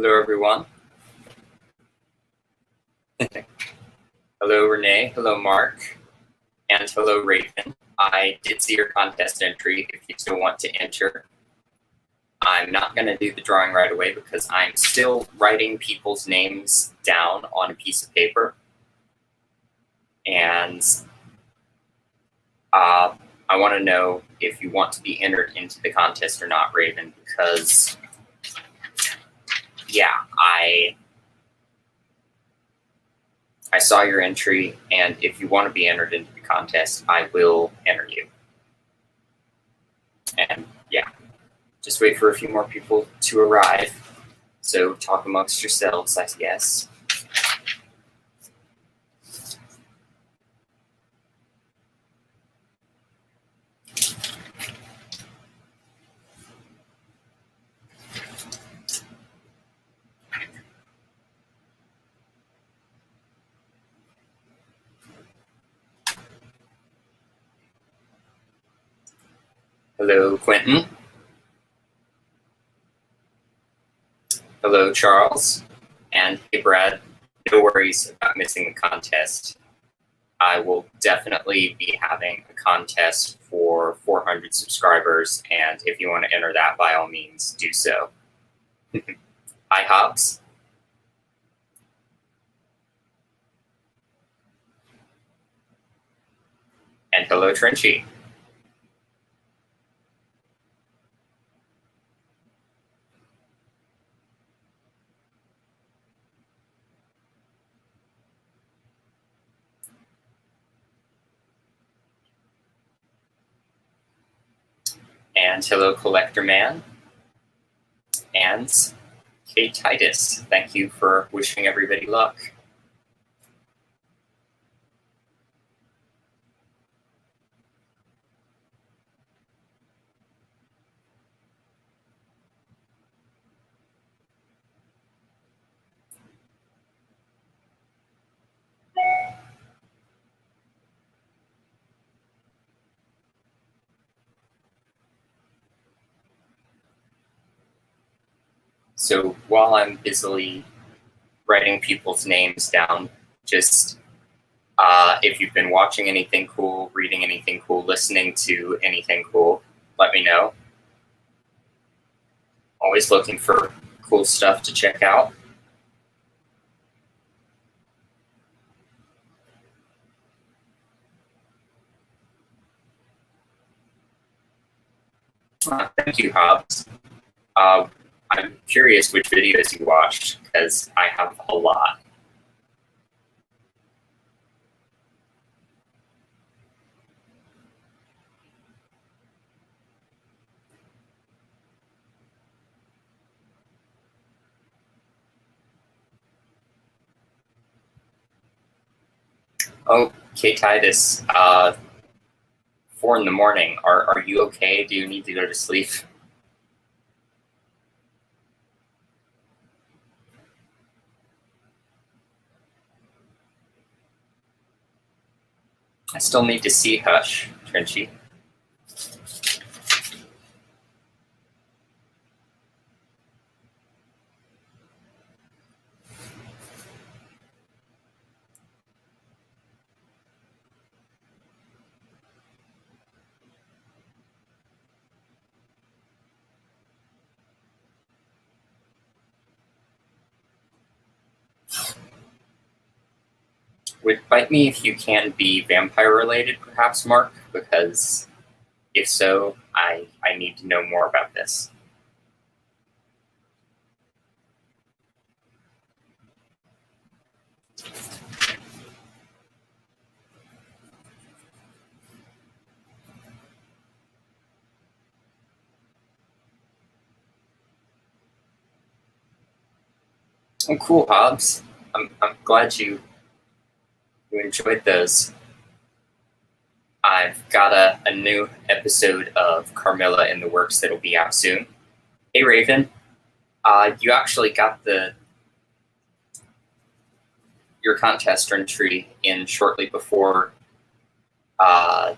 Hello, everyone. Hello, Renee. Hello, Mark. And hello, Raven. I did see your contest entry if you still want to enter. I'm not going to do the drawing right away because I'm still writing people's names down on a piece of paper. And I want to know if you want to be entered into the contest or not, Raven, because, yeah, I saw your entry, and if you want to be entered into the contest, I will enter you. And, yeah. Just wait for a few more people to arrive. So talk amongst yourselves, I guess. Hello, Quentin. Hello, Charles. And hey, Brad. No worries about missing the contest. I will definitely be having a contest for 400 subscribers, and if you want to enter that, by all means, do so. Hi, Hobbs. And hello, Trenchy. And hello, Collector Man. And Kate Titus. Thank you for wishing everybody luck. So while I'm busily writing people's names down, just if you've been watching anything cool, reading anything cool, listening to anything cool, let me know. Always looking for cool stuff to check out. Thank you, Hobbs. I'm curious which videos you watched, because I have a lot. Okay, Titus, 4 in the morning. Are you okay? Do you need to go to sleep? I still need to see Hush, Trenchy. Would Bite Me If You Can be vampire related, perhaps, Mark? Because if so, I need to know more about this. Oh, cool, Hobbs. I'm glad you enjoyed those. I've got a new episode of Carmilla in the works that'll be out soon. Hey, Raven. You actually got your contest entry in shortly before I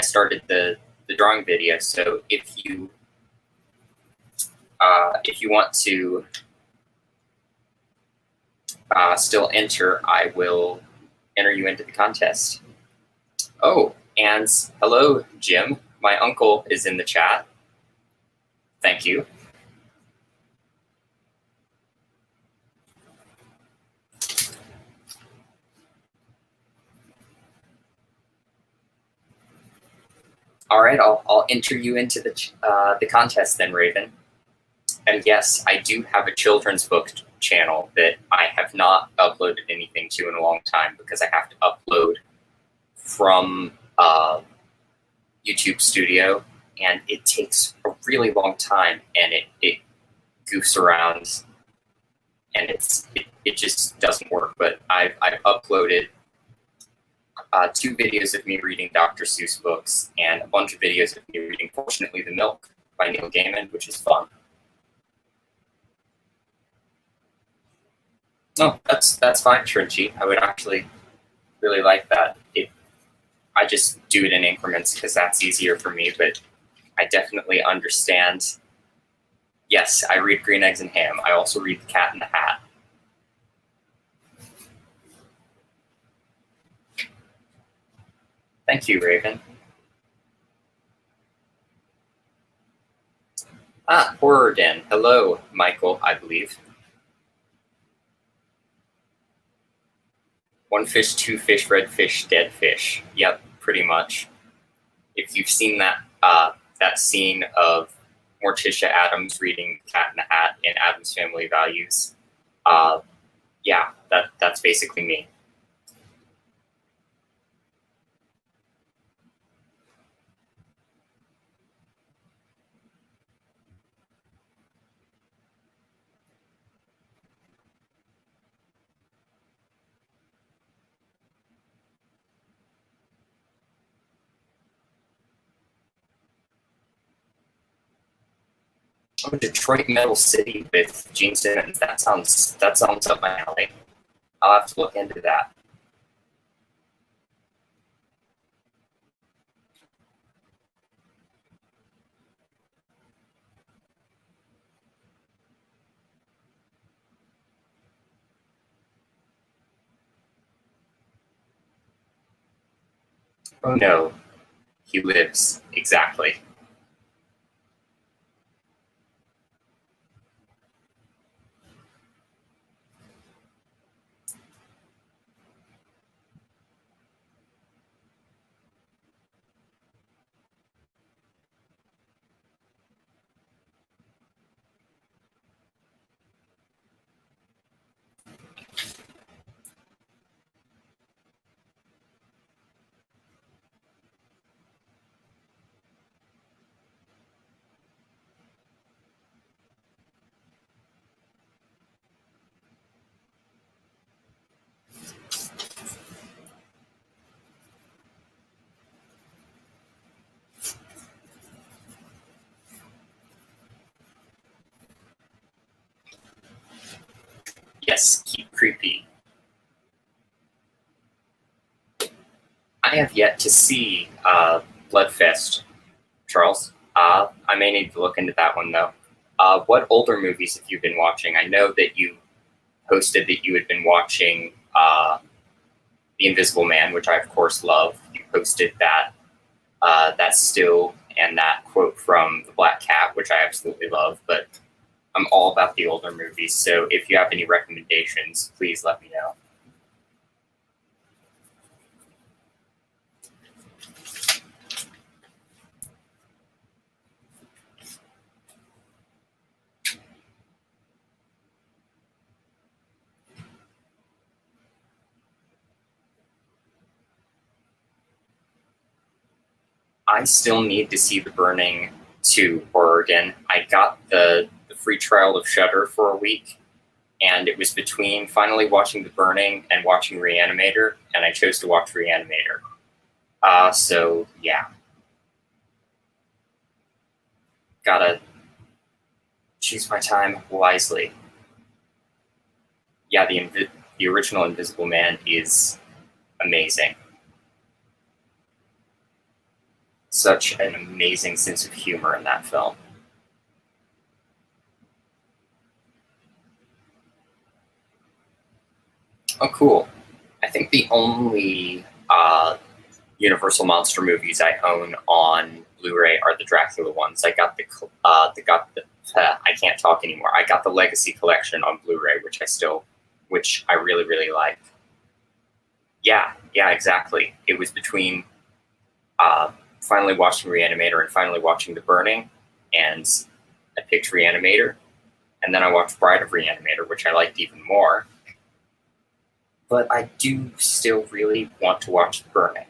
started the drawing video. So if you If you want to still enter, I will enter you into the contest. Oh, and hello, Jim. My uncle is in the chat. Thank you. All right, I'll enter you into the contest then, Raven. And yes, I do have a children's book channel that I have not uploaded anything to in a long time because I have to upload from YouTube Studio, and it takes a really long time, and it goofs around, and it just doesn't work. But I've uploaded 2 videos of me reading Dr. Seuss books and a bunch of videos of me reading Fortunately the Milk by Neil Gaiman, which is fun. No, that's fine, Trinchy. I would actually really like that. I just do it in increments because that's easier for me, but I definitely understand. Yes, I read Green Eggs and Ham. I also read The Cat in the Hat. Thank you, Raven. Horror Den. Hello, Michael, I believe. 1 fish, 2 fish, red fish, dead fish. Yep, pretty much. If you've seen that that scene of Morticia Addams reading Cat in the Hat in Addams Family Values, yeah, that's basically me. Oh, Detroit Metal City with Gene Simmons. That sounds up my alley. I'll have to look into that. Oh no, he lives, exactly. Yes, keep creepy. I have yet to see Bloodfest, Charles. I may need to look into that one, though. What older movies have you been watching? I know that you posted that you had been watching The Invisible Man, which I, of course, love. You posted that still and that quote from The Black Cat, which I absolutely love, but I'm all about the older movies, so if you have any recommendations, please let me know. I still need to see The Burning 2 Oregon. I got the free trial of Shudder for a week, and it was between finally watching The Burning and watching Reanimator, and I chose to watch Reanimator. So, yeah. Gotta choose my time wisely. Yeah, the original Invisible Man is amazing. Such an amazing sense of humor in that film. Oh, cool. I think the only Universal Monster movies I own on Blu-ray are the Dracula ones. I got I can't talk anymore. I got the Legacy Collection on Blu-ray, which I really really like. Yeah, yeah, exactly. It was between finally watching Reanimator and finally watching The Burning, and I picked Reanimator, and then I watched Bride of Reanimator, which I liked even more. But I do still really want to watch The Burning.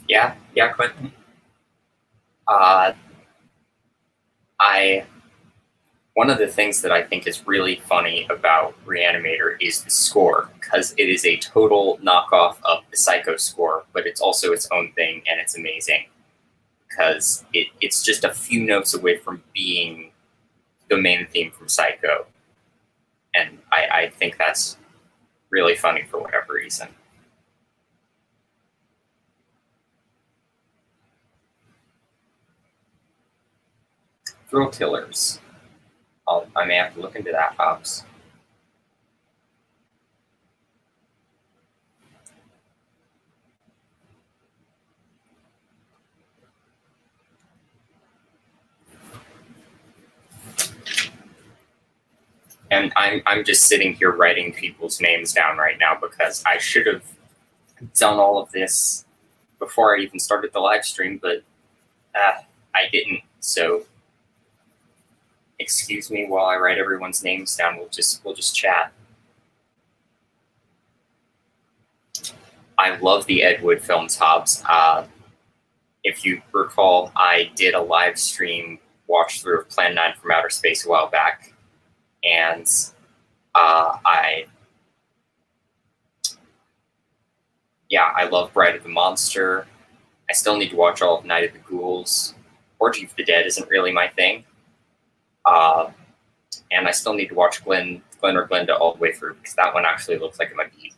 Yeah, yeah, Quentin. Uh, I One of the things that I think is really funny about Reanimator is the score, because it is a total knockoff of the Psycho score, but it's also its own thing, and it's amazing because it's just a few notes away from being the main theme from Psycho, and I think that's really funny for whatever reason. Thrill Killers. I may have to look into that, Pops. And I'm just sitting here writing people's names down right now because I should have done all of this before I even started the live stream, but I didn't. So excuse me while I write everyone's names down. We'll just chat. I love the Ed Wood films, Hobbs. If you recall, I did a live stream watch through of Plan 9 from Outer Space a while back, and I love Bride of the Monster. I still need to watch all of Night of the Ghouls. Orgy of the Dead isn't really my thing. And I still need to watch Glenn or Glenda all the way through, because that one actually looks like it might be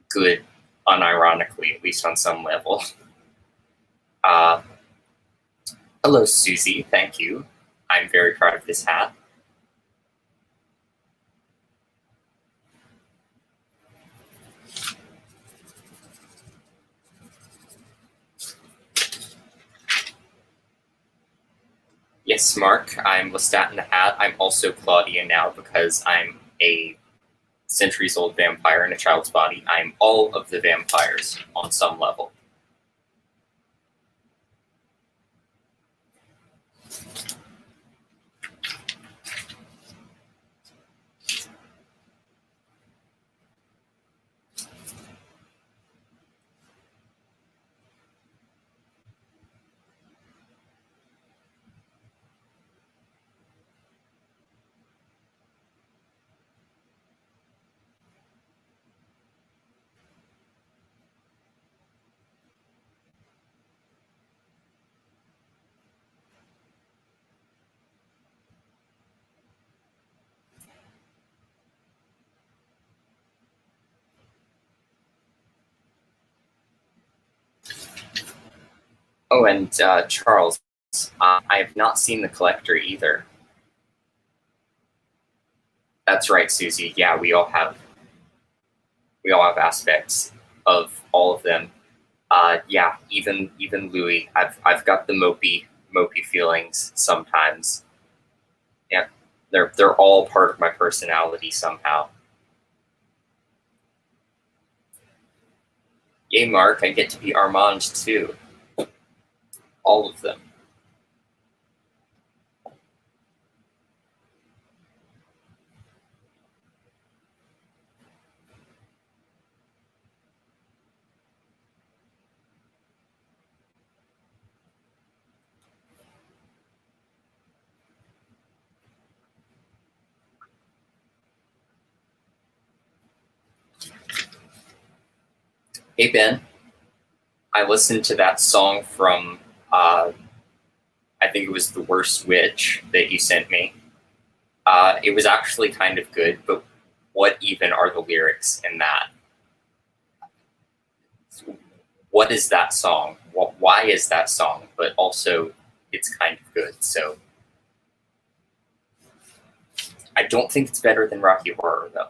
good, unironically, at least on some level. Hello, Susie. Thank you. I'm very proud of this hat. Yes, Mark, I'm Lestat in the hat. I'm also Claudia now because I'm a centuries-old vampire in a child's body. I'm all of the vampires on some level. Oh, and Charles, I have not seen The Collector either. That's right, Susie. Yeah, we all have aspects of all of them. Yeah, even Louis. I've got the mopey feelings sometimes. Yeah, they're all part of my personality somehow. Yay, Mark! I get to be Armand too. All of them. Hey Ben, I listened to that song from I think it was The Worst Witch that you sent me. It was actually kind of good, but what even are the lyrics in that? What is that song? Why is that song? But also, it's kind of good. So I don't think it's better than Rocky Horror though.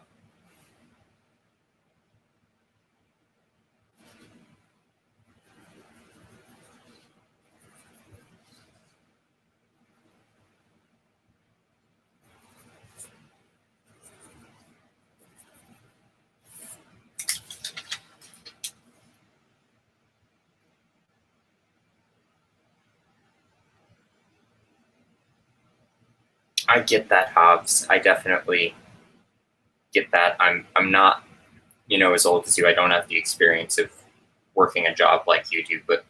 I get that, Hobbs. I definitely get that. I'm not, as old as you. I don't have the experience of working a job like you do, but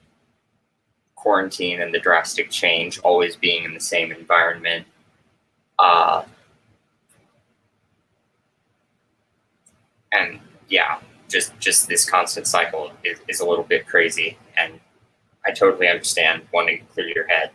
quarantine and the drastic change, always being in the same environment, uh, and yeah, just this constant cycle is a little bit crazy, and I totally understand wanting to clear your head.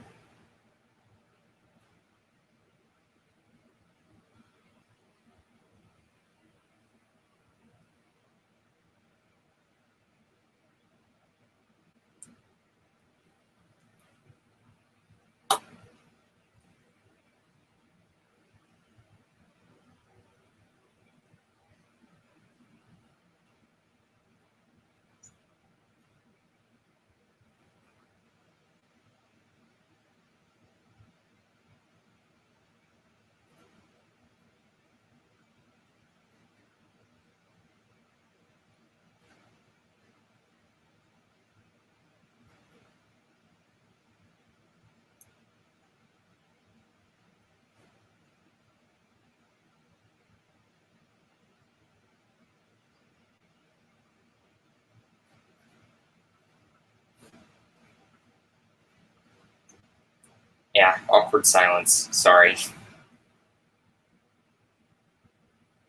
Yeah, awkward silence. Sorry.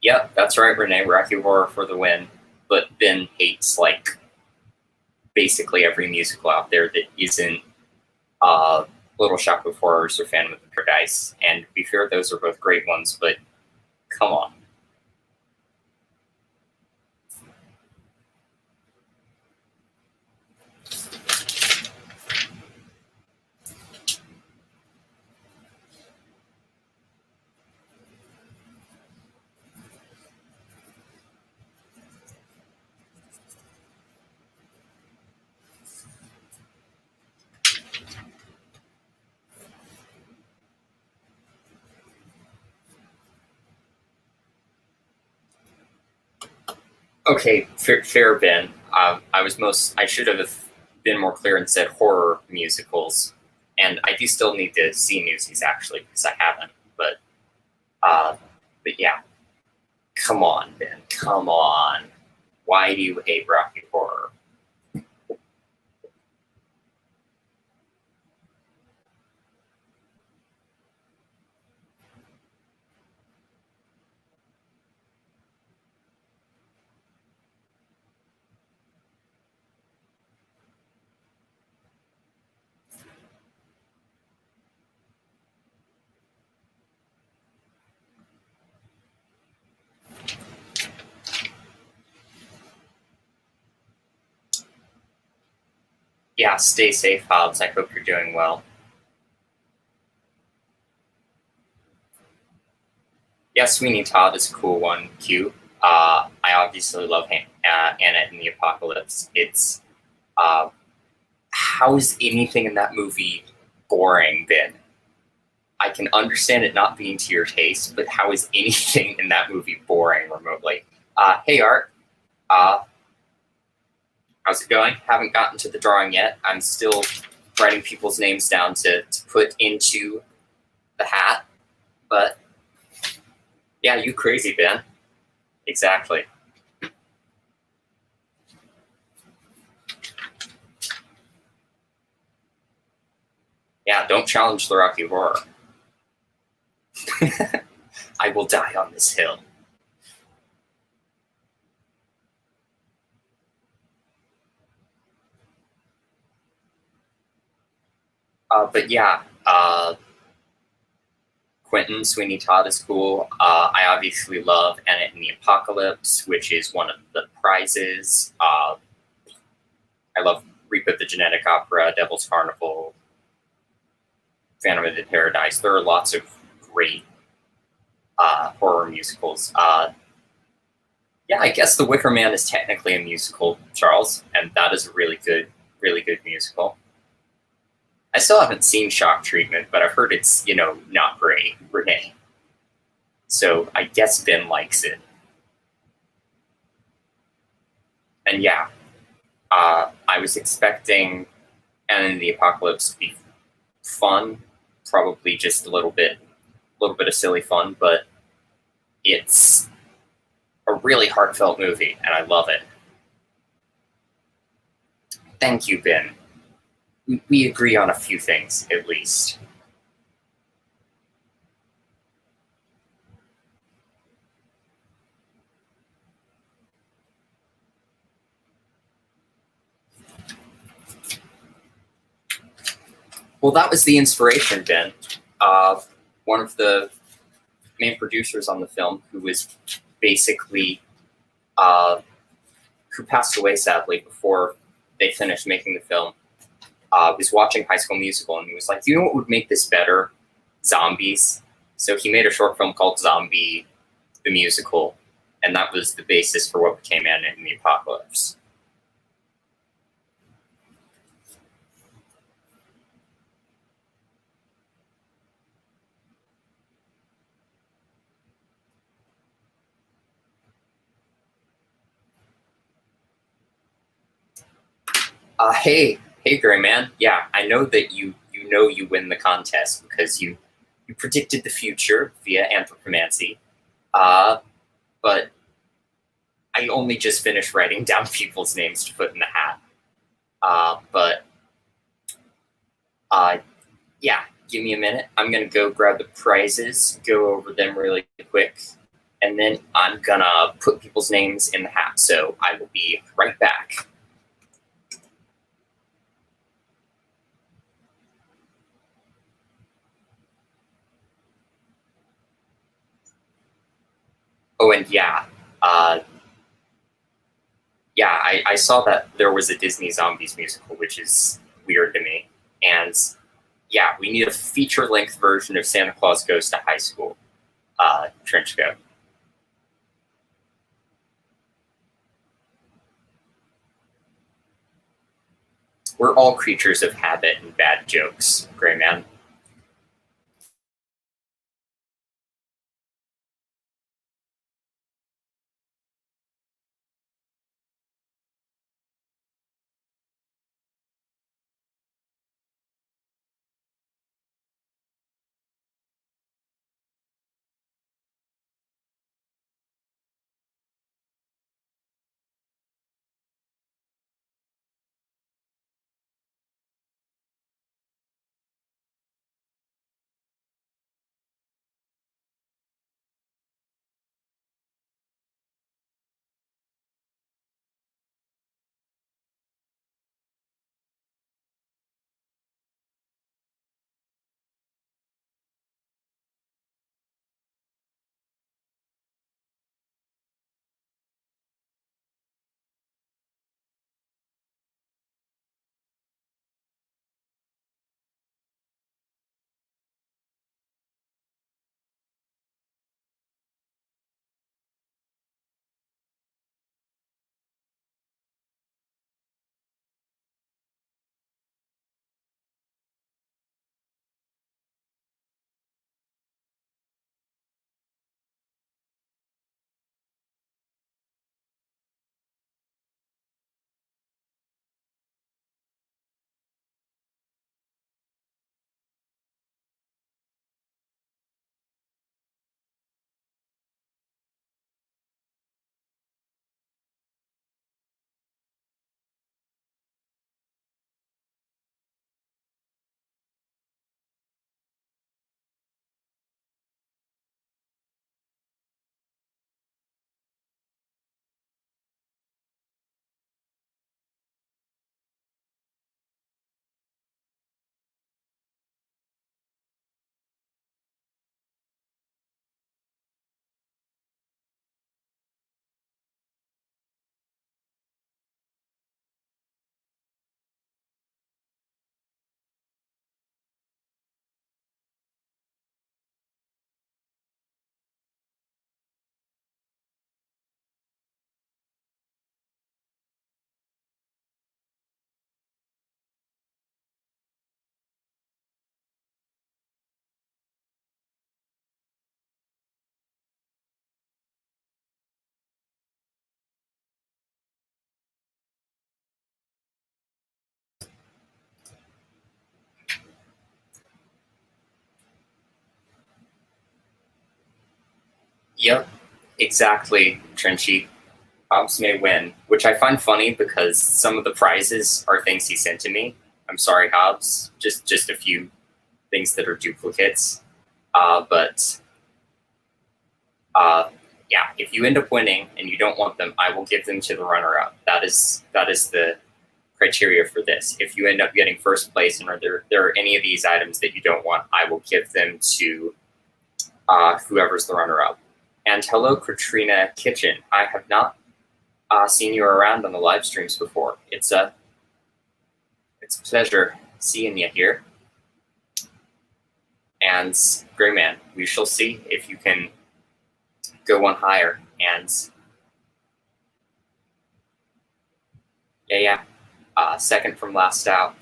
Yep, that's right, Renee. Rocky Horror for the win. But Ben hates like basically every musical out there that isn't uh, Little Shop of Horrors or Phantom of the Paradise. And to be fair, those are both great ones, but come on. Okay, fair Ben. I should have been more clear and said horror musicals, and I do still need to see Newsies actually because I haven't. Uh, but yeah, come on, Ben, come on. Why do you hate Rocky Horror? Yeah, stay safe, Hobbs. I hope you're doing well. Yeah, Sweeney Todd is a cool one. Cute. I obviously love Anna and the Apocalypse. It's how is anything in that movie boring? Ben, I can understand it not being to your taste, but how is anything in that movie boring remotely? Hey Art, uh, how's it going? Haven't gotten to the drawing yet. I'm still writing people's names down to put into the hat, but yeah, you crazy, Ben. Exactly. Yeah, don't challenge the Rocky Horror. I will die on this hill. But yeah, Quentin Sweeney Todd is cool. I obviously love Annette and the Apocalypse, which is one of the prizes. I love Reap of the Genetic Opera, Devil's Carnival, Phantom of the Paradise. There are lots of great horror musicals. Yeah, I guess The Wicker Man is technically a musical, Charles, and that is a really good musical. I still haven't seen Shock Treatment, but I've heard it's, not great, Renee. So I guess Ben likes it. And yeah, I was expecting and the Apocalypse to be fun, probably just a little bit of silly fun, but it's a really heartfelt movie, and I love it. Thank you, Ben. We agree on a few things, at least. Well, that was the inspiration, Ben. One of the main producers on the film, who was basically uh, who passed away sadly before they finished making the film, was watching High School Musical, and he was like, "Do you know what would make this better? Zombies." So he made a short film called Zombie the Musical, and that was the basis for what became Ant and the Apocalypse. Hey, Gray Man. Yeah, I know that you win the contest because you predicted the future via Anthropomancy. Uh, but I only just finished writing down people's names to put in the hat. But uh, yeah, give me a minute. I'm gonna go grab the prizes, go over them really quick, and then I'm gonna put people's names in the hat. So I will be right back. Oh, and uh, I saw that there was a Disney Zombies musical, which is weird to me. And yeah, we need a feature-length version of Santa Claus Goes to High School. Trench coat. We're all creatures of habit and bad jokes, Gray Man. Yep, exactly, Trenchy. Hobbs may win, which I find funny because some of the prizes are things he sent to me. I'm sorry, Hobbs. Just a few things that are duplicates. But yeah, if you end up winning and you don't want them, I will give them to the runner-up. That is the criteria for this. If you end up getting first place and there are any of these items that you don't want, I will give them to whoever's the runner-up. And hello, Katrina Kitchen. I have not seen you around on the live streams before. It's a pleasure seeing you here. And Gray Man, we shall see if you can go one higher. And yeah, second from last out.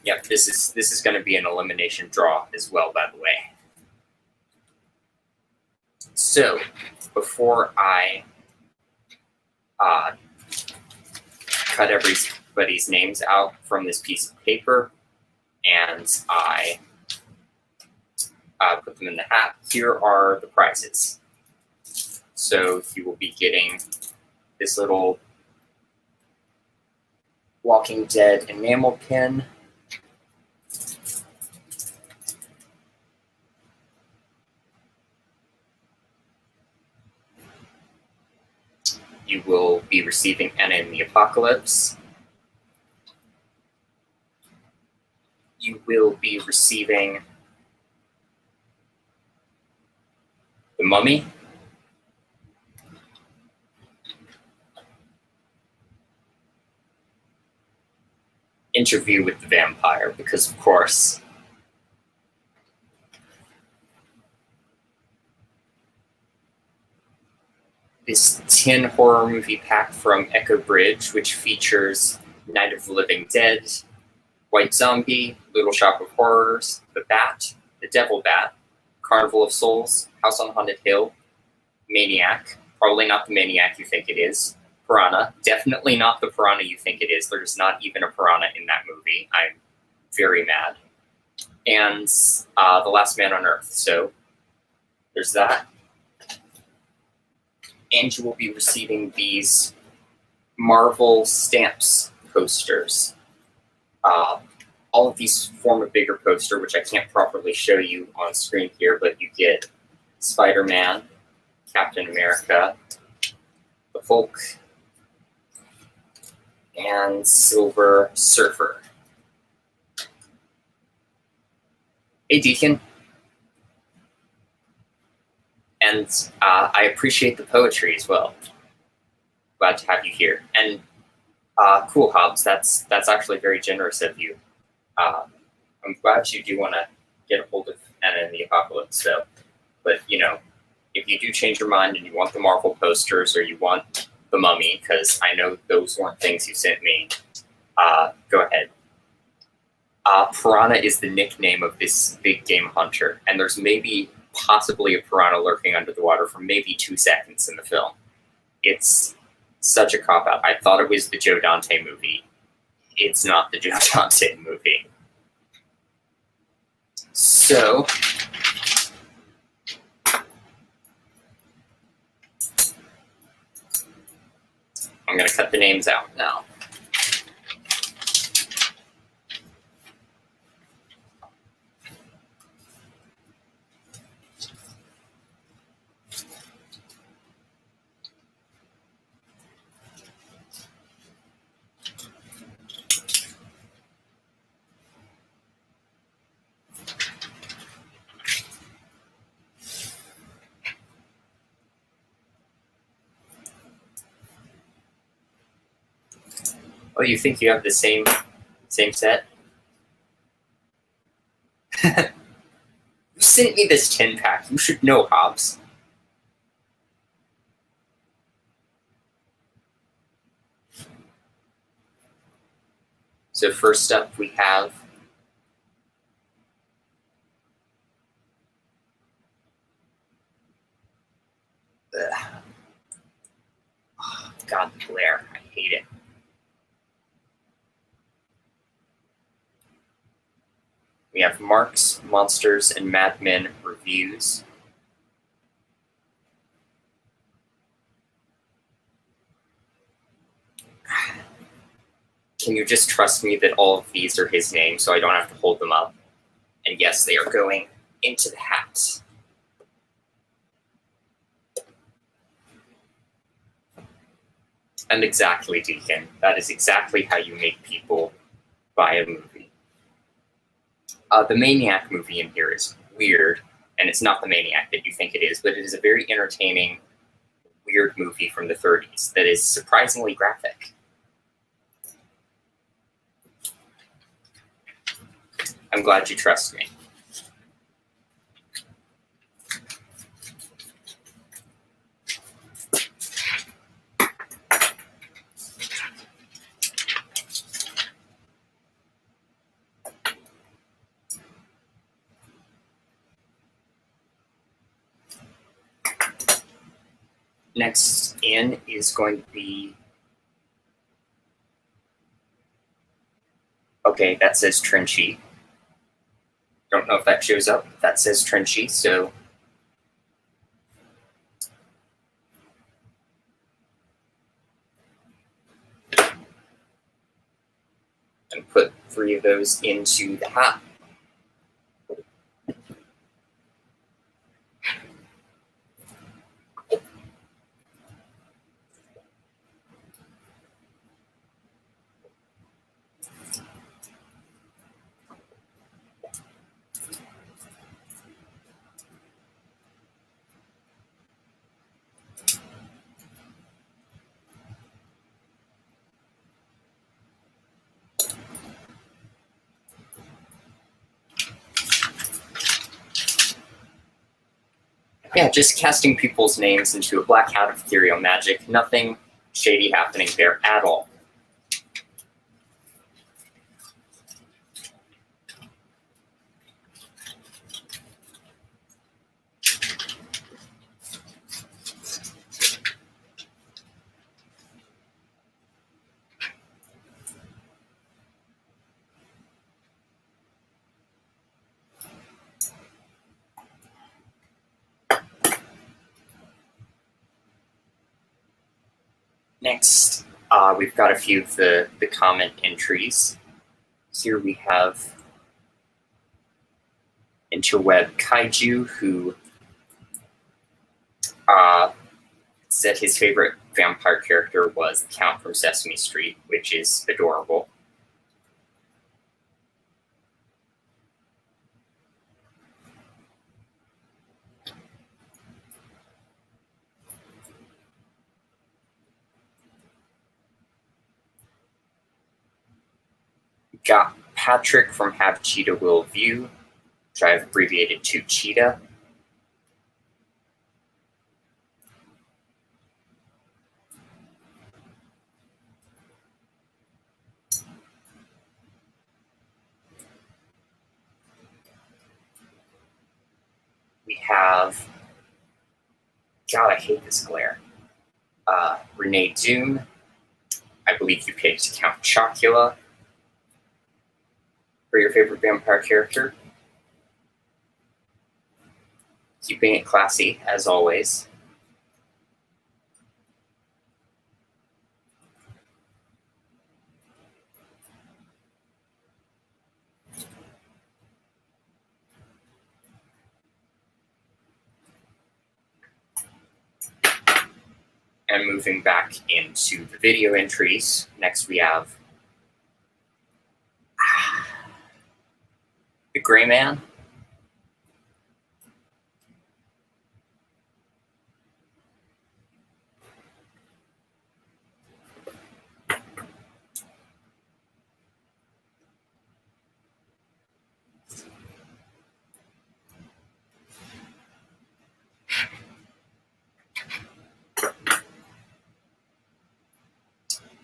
Yep, this is going to be an elimination draw as well, by the way. So before I cut everybody's names out from this piece of paper and I put them in the hat, here are the prizes. So you will be getting this little Walking Dead enamel pin. You will be receiving Anna in the Apocalypse. You will be receiving The Mummy. Interview with the Vampire, because of course. This 10 horror movie pack from Echo Bridge, which features Night of the Living Dead, White Zombie, Little Shop of Horrors, The Bat, The Devil Bat, Carnival of Souls, House on Haunted Hill, Maniac, probably not the Maniac you think it is, Piranha, definitely not the Piranha you think it is. There's not even a Piranha in that movie. I'm very mad. And The Last Man on Earth. So there's that. And you will be receiving these Marvel Stamps posters. All of these form a bigger poster, which I can't properly show you on screen here, but you get Spider-Man, Captain America, the Hulk, and Silver Surfer. Hey, Deacon. And I appreciate the poetry as well. Glad to have you here. And cool, Hobbs. That's actually very generous of you. I'm glad you do want to get a hold of Anna in the Apocalypse. So, but if you do change your mind and you want the Marvel posters or you want the Mummy, because I know those weren't things you sent me, go ahead. Piranha is the nickname of this big game hunter, and there's possibly a piranha lurking under the water for maybe 2 seconds in the film. It's such a cop-out. I thought it was the Joe Dante movie. It's not the Joe Dante movie. So, I'm going to cut the names out now. Oh, you think you have the same set? You sent me this 10-pack. You should know, Hobbs. So first up, we have oh, God, the glare. I hate it. We have Mark's Monsters and Mad Men reviews. Can you just trust me that all of these are his names so I don't have to hold them up? And yes, they are going into the hat. And exactly, Deacon, that is exactly how you make people buy a movie. The Maniac movie in here is weird, and it's not the Maniac that you think it is, but it is a very entertaining, weird movie from the 30s that is surprisingly graphic. I'm glad you trust me. Next in is going to be... Okay, that says Trenchy. Don't know if that shows up. That says Trenchy, so... And put 3 of those into the hat. Yeah, just casting people's names into a black hat of ethereal magic. Nothing shady happening there at all. Next, we've got a few of the comment entries. Here we have Interweb Kaiju, who said his favorite vampire character was the Count from Sesame Street, which is adorable. Got Patrick from Have Cheetah Will View, which I've abbreviated to Cheetah. We have, God, I hate this glare. Renee Dune. I believe you picked Count Chocula for your favorite vampire character. Keeping it classy, as always. And moving back into the video entries, next we have the Gray Man.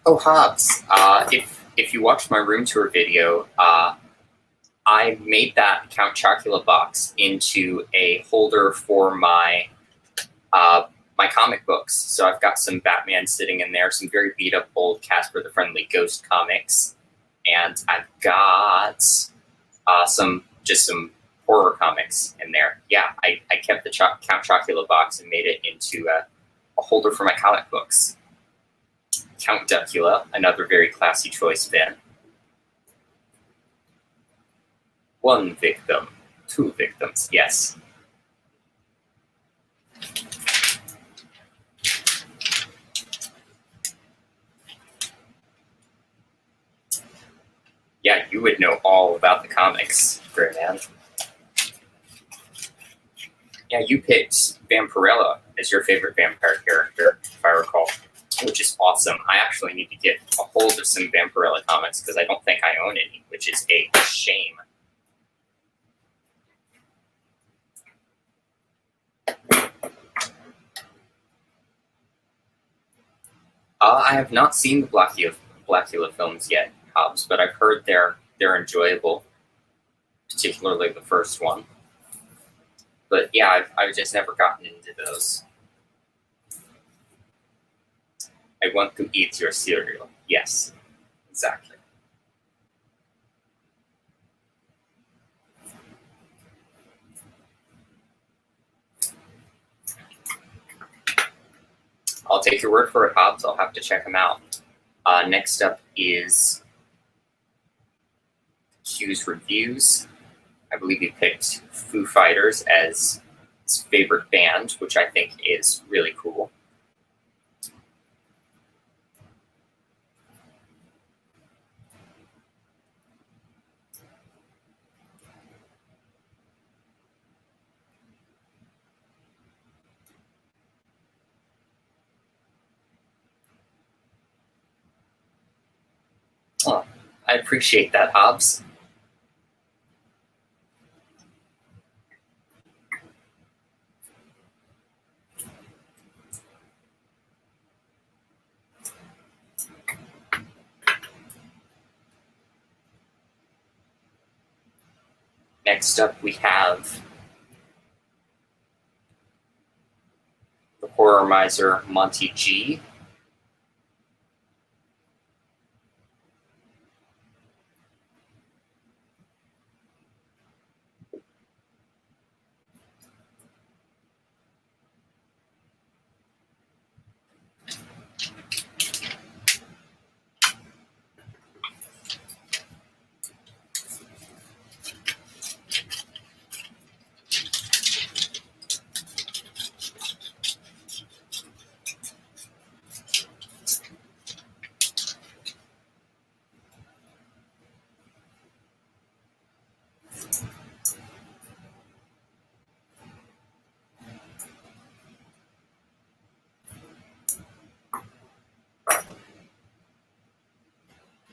Oh, Hobbs, if you watched my room tour video, I made that Count Chocula box into a holder for my my comic books. So I've got some Batman sitting in there, some very beat up old Casper the Friendly Ghost comics, and I've got some just some horror comics in there. Yeah, I kept the Count Chocula box and made it into a holder for my comic books. Count Duckula, another very classy choice then. One victim, two victims, yes. Yeah, you would know all about the comics, Gray Man. Yeah, you picked Vampirella as your favorite vampire character, if I recall, which is awesome. I actually need to get a hold of some Vampirella comics because I don't think I own any, which is a shame. I have not seen the Blackula films yet, Hobbs, but I've heard they're enjoyable, particularly the first one. But yeah, I've just never gotten into those. I want to eat your cereal. Yes, exactly. I'll take your word for it, Hobbs. I'll have to check them out. Next up is Q's Reviews. I believe he picked Foo Fighters as his favorite band, which I think is really cool. Oh, I appreciate that, Hobbs. Next up, we have the horror miser Monty G.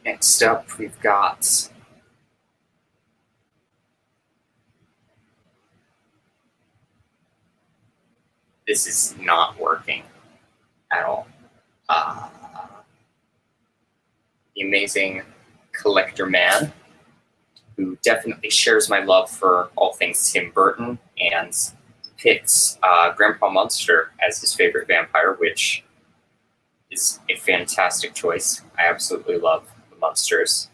Next up, we've got this is not working at all. The amazing Collector Man, who definitely shares my love for all things Tim Burton and picks Grandpa Munster as his favorite vampire, which is a fantastic choice. I absolutely love the Munsters.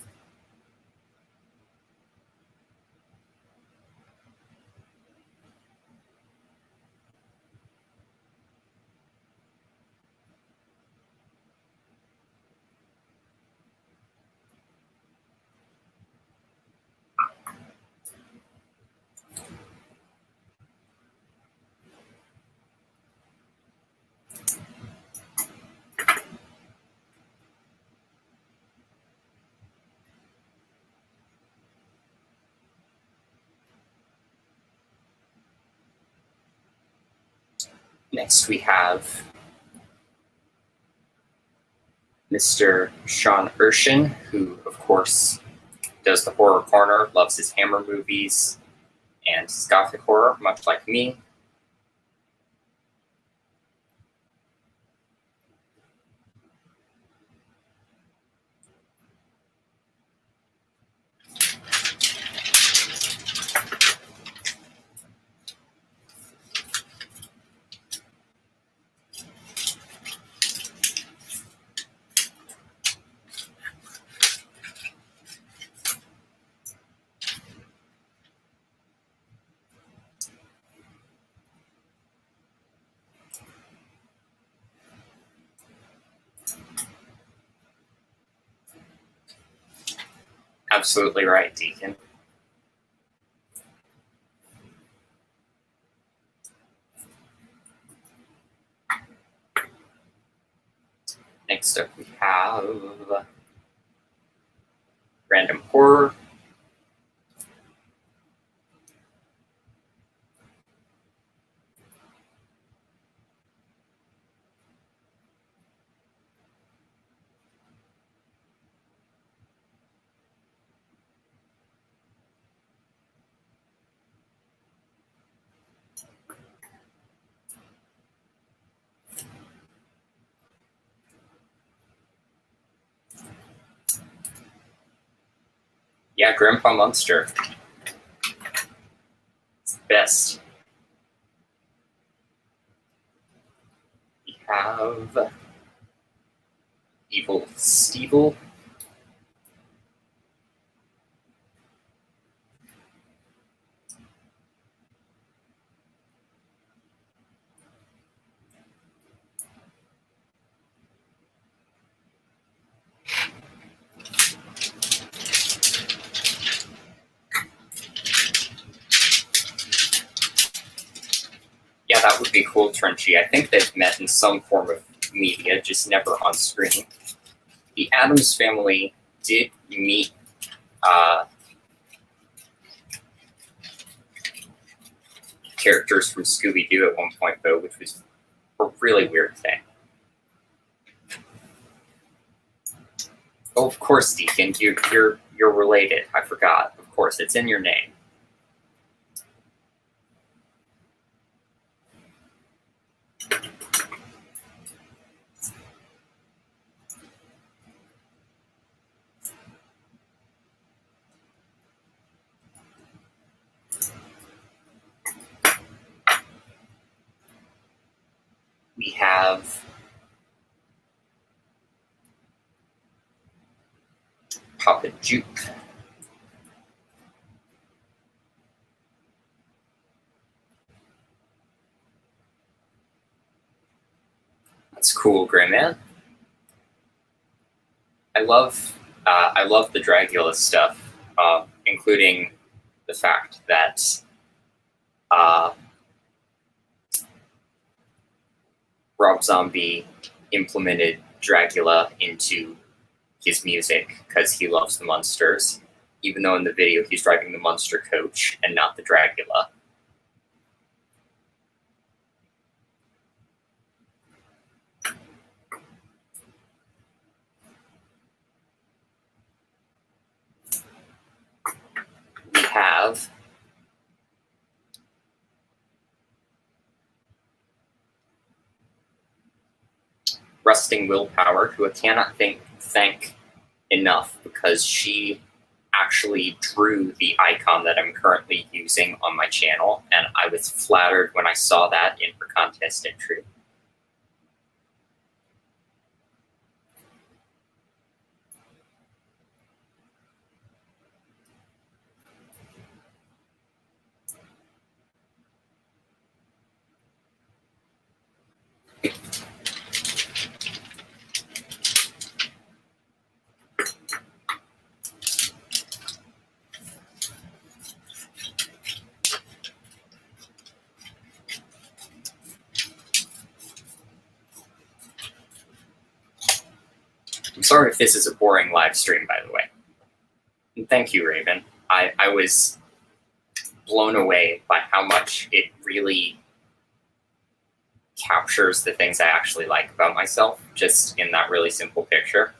Next, we have Mr. Sean Urshan, who, of course, does the horror corner, loves his Hammer movies and his gothic horror, much like me. Absolutely right, Deacon. Next up, we have Random Horror. Yeah, Grandpa Munster. It's the best. We have Evil Steeple. Yeah, that would be cool, Trenchy. I think they've met in some form of media, just never on screen. The Addams Family did meet characters from Scooby-Doo at one point, though, which was a really weird thing. Oh, of course, Deacon, you're related. I forgot. Of course, it's in your name. We have Papa Juke. That's cool, Gray Man. I love the Dragula stuff, including the fact that Rob Zombie implemented Dragula into his music because he loves the Munsters, even though in the video he's driving the Munster coach and not the Dragula. We have Rusting Willpower, who I cannot thank enough because she actually drew the icon that I'm currently using on my channel, and I was flattered when I saw that in her contest entry. I'm sorry if this is a boring live stream, by the way. And thank you, Raven. I was blown away by how much it really captures the things I actually like about myself, just in that really simple picture.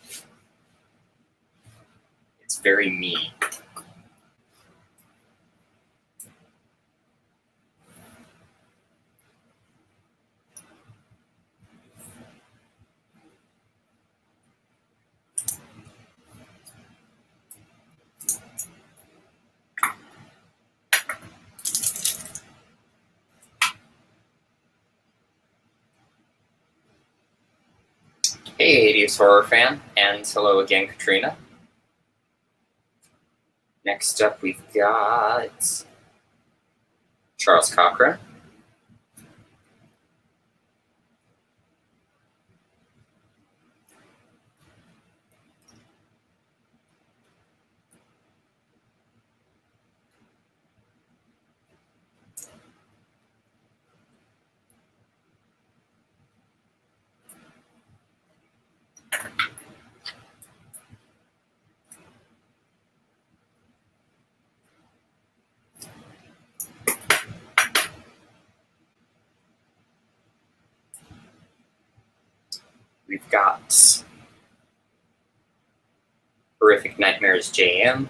It's very me. Hey, 80s horror fan, and hello again, Katrina. Next up, we've got Charles Cochran. We've got Horrific Nightmares JM.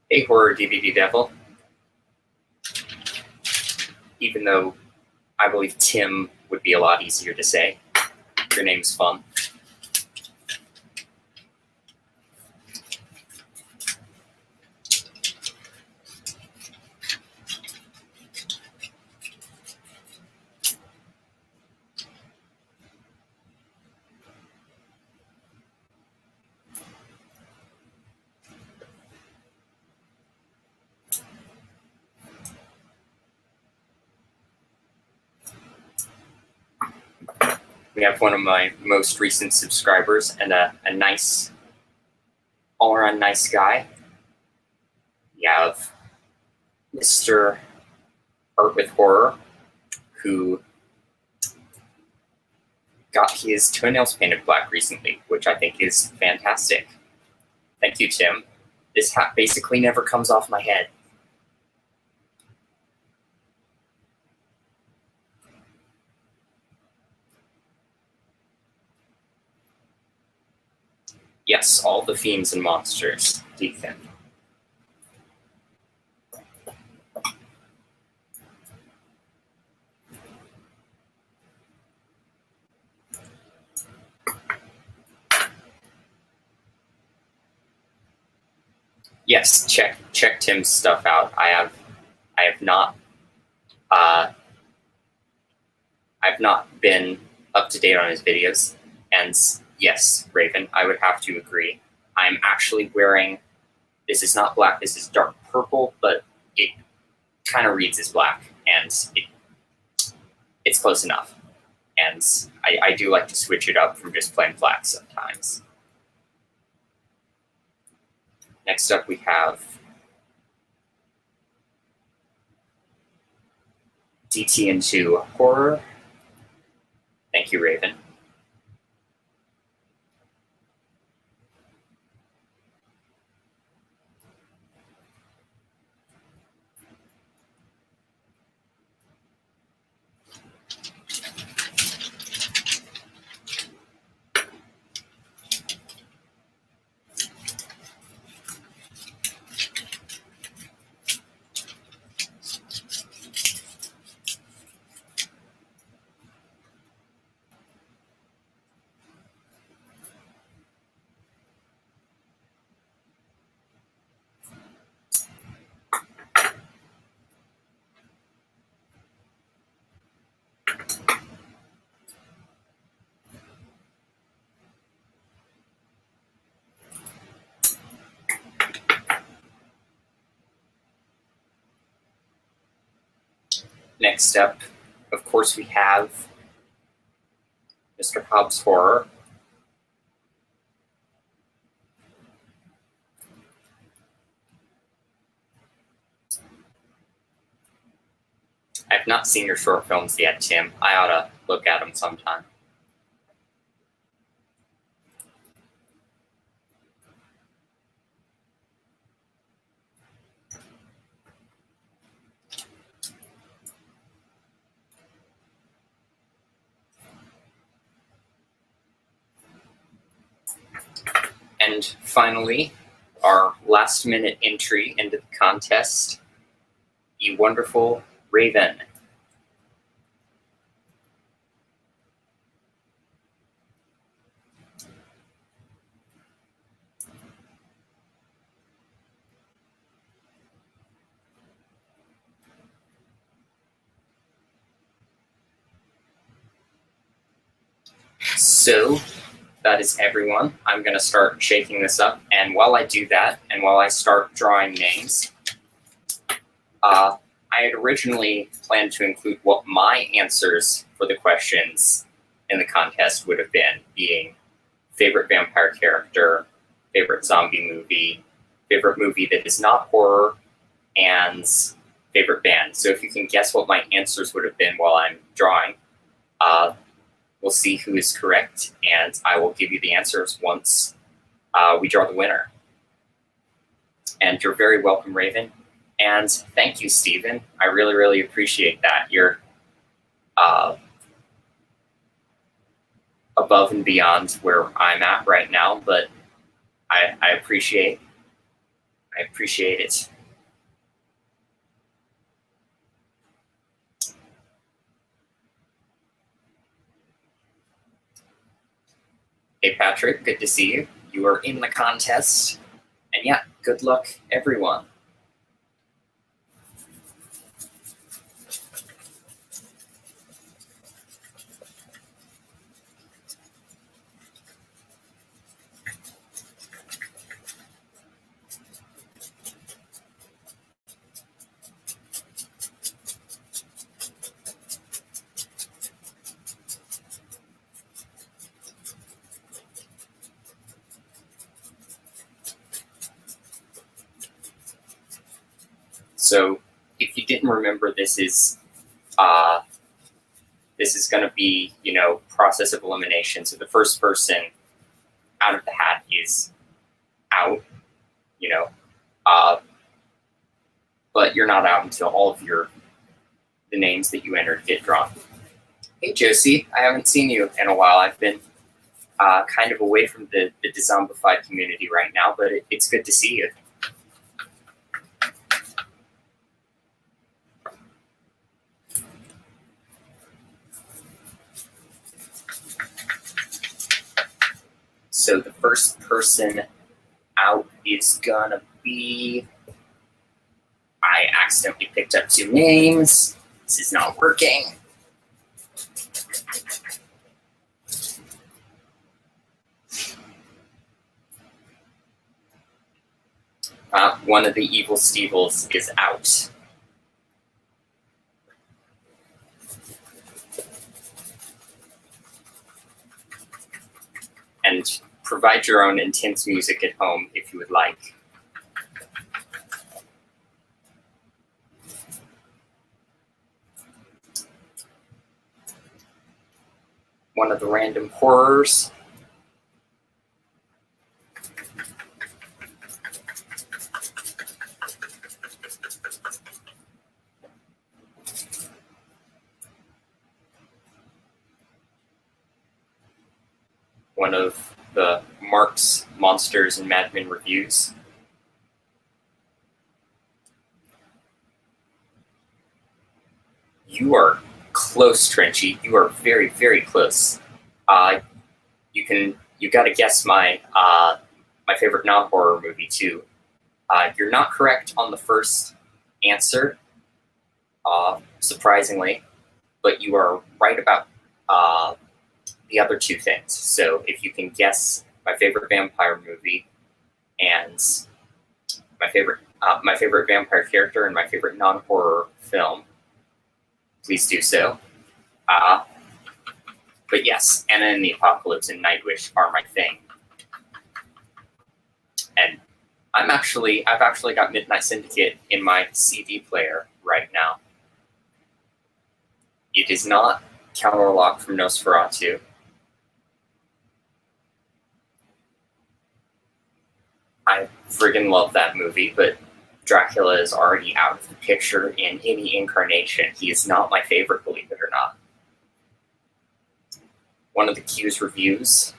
Hey, Horror DVD Devil. Even though I believe Tim would be a lot easier to say. Your name's fun. We have one of my most recent subscribers and a nice, all-around nice guy. We have Mr. Art with Horror, who got his toenails painted black recently, which I think is fantastic. Thank you, Tim. This hat basically never comes off my head. Yes, all the fiends and monsters. Ethan. Yes, check Tim's stuff out. I've not been up to date on his videos, and yes, Raven, I would have to agree. I'm actually wearing, this is not black, this is dark purple, but it kind of reads as black, and it's close enough. And I do like to switch it up from just plain black sometimes. Next up we have DT into Horror. Thank you, Raven. Next up, of course, we have Mr. Hobbs Horror. I've not seen your short films yet, Tim. I ought to look at them sometime. And finally, our last minute entry into the contest, the wonderful Raven. So that is everyone. I'm going to start shaking this up, and while I do that, and while I start drawing names, I had originally planned to include what my answers for the questions in the contest would have been, being favorite vampire character, favorite zombie movie, favorite movie that is not horror, and favorite band. So if you can guess what my answers would have been while I'm drawing, we'll see who is correct, and I will give you the answers once we draw the winner. And you're very welcome, Raven. And thank you, Stephen. I really, really appreciate that. You're above and beyond where I'm at right now, but I appreciate it. Hey, Patrick, good to see you. You are in the contest. And yeah, good luck, everyone. So if you didn't remember, this is going to be, process of elimination. So the first person out of the hat is out, but you're not out until all of the names that you entered get drawn. Hey, Josie, I haven't seen you in a while. I've been kind of away from the Dezombified community right now, but it's good to see you. So the first person out is gonna be... I accidentally picked up 2 names. This is not working. One of the evil Stevels is out. And provide your own intense music at home if you would like. One of the random horrors. One of the Mark's Monsters and Mad Men reviews. You are close, Trenchy. You are very, very close. You got to guess my favorite non-horror movie too. You're not correct on the first answer, surprisingly, but you are right about the other 2 things. So if you can guess my favorite vampire movie and my favorite vampire character and my favorite non-horror film, please do so. But yes, Anna and the Apocalypse and Nightwish are my thing. And I've actually got Midnight Syndicate in my CD player right now. It is not Counterlock from Nosferatu. I friggin' love that movie, but Dracula is already out of the picture in any incarnation. He is not my favorite, believe it or not. One of the Q's reviews.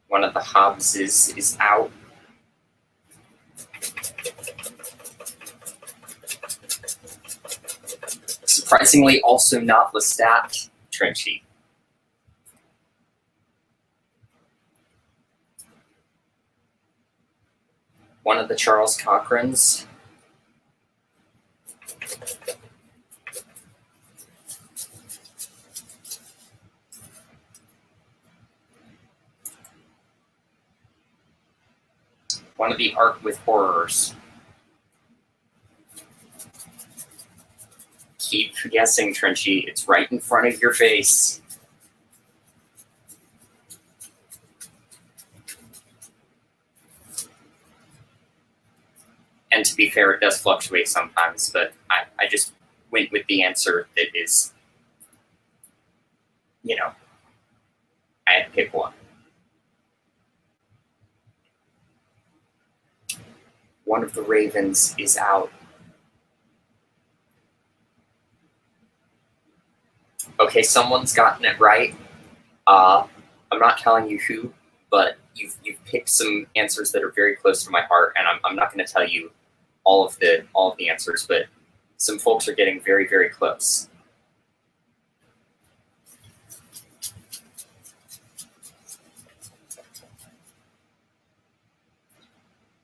One of the Hobbses is out. Surprisingly, also not Lestat, Trenchy. One of the Charles Cochrans. One of the Arc with Horrors. Keep guessing, Trenchy. It's right in front of your face. And to be fair, it does fluctuate sometimes, but I just went with the answer that is, I had to pick one. One of the ravens is out. Okay, someone's gotten it right. I'm not telling you who, but you've picked some answers that are very close to my heart, and I'm not going to tell you all of the answers, but some folks are getting very, very close.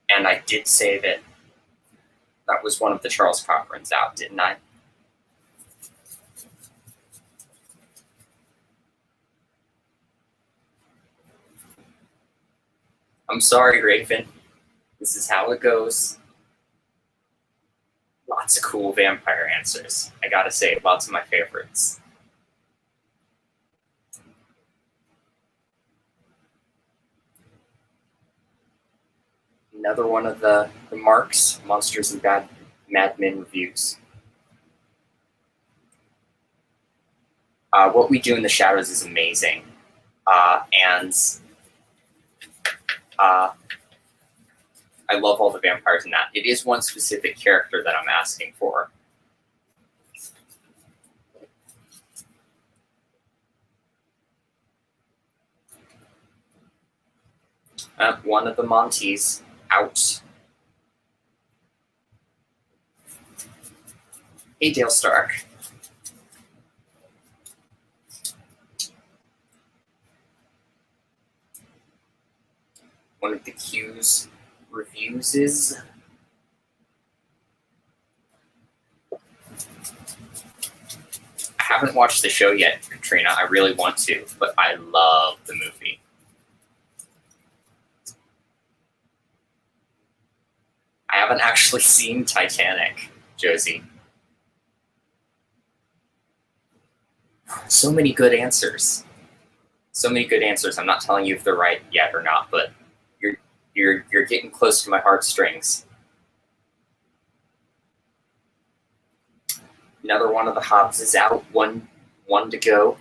And I did say that was one of the Charles Cochranes out, didn't I? I'm sorry, Raven. This is how it goes. Lots of cool vampire answers. I gotta say, lots of my favorites. Another one of the Marks, Monsters and Mad Men reviews. What We Do in the Shadows is amazing. And I love all the vampires in that. It is one specific character that I'm asking for. One of the Monties out. Hey, Dale Stark. One of the Q's reviews is I haven't watched the show yet, Katrina. I really want to, but I love the movie. I haven't actually seen Titanic, Josie. So many good answers. So many good answers. I'm not telling you if they're right yet or not, but you're getting close to my heartstrings. Another one of the Hobbs is out. One to go.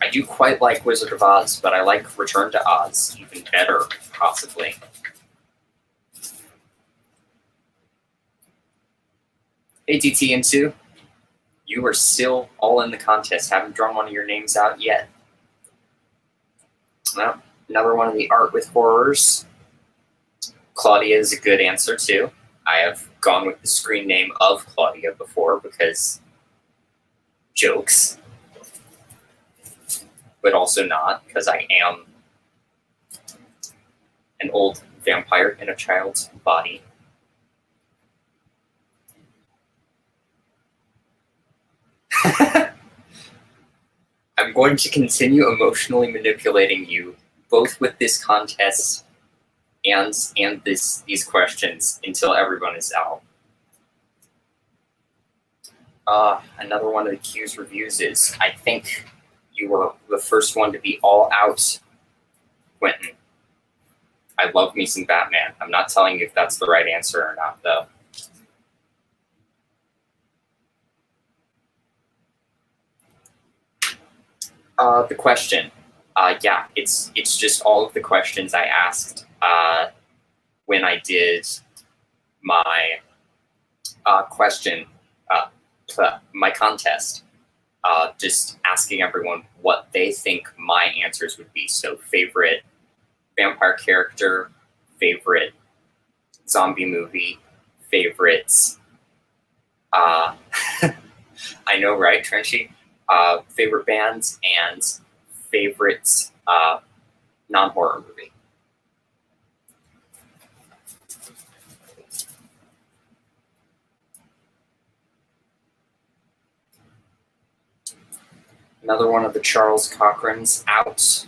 I do quite like Wizard of Oz, but I like Return to Oz even better, possibly. Hey, TTN2. You are still all in the contest. Haven't drawn one of your names out yet. Well, another one of the Art with Horrors. Claudia is a good answer, too. I have gone with the screen name of Claudia before because jokes, but also not because I am an old vampire in a child's body. I'm going to continue emotionally manipulating you, both with this contest and these questions, until everyone is out. Another one of the Q's reviews is, I think you were the first one to be all out, Quentin. I love me some Batman. I'm not telling you if that's the right answer or not, though. The question. Yeah, it's just all of the questions I asked when I did my my contest. Just asking everyone what they think my answers would be. So favorite vampire character, favorite zombie movie, favorites. I know, right, Trenchy? Favorite bands and favorites non-horror movie. Another one of the Charles Cochranes out.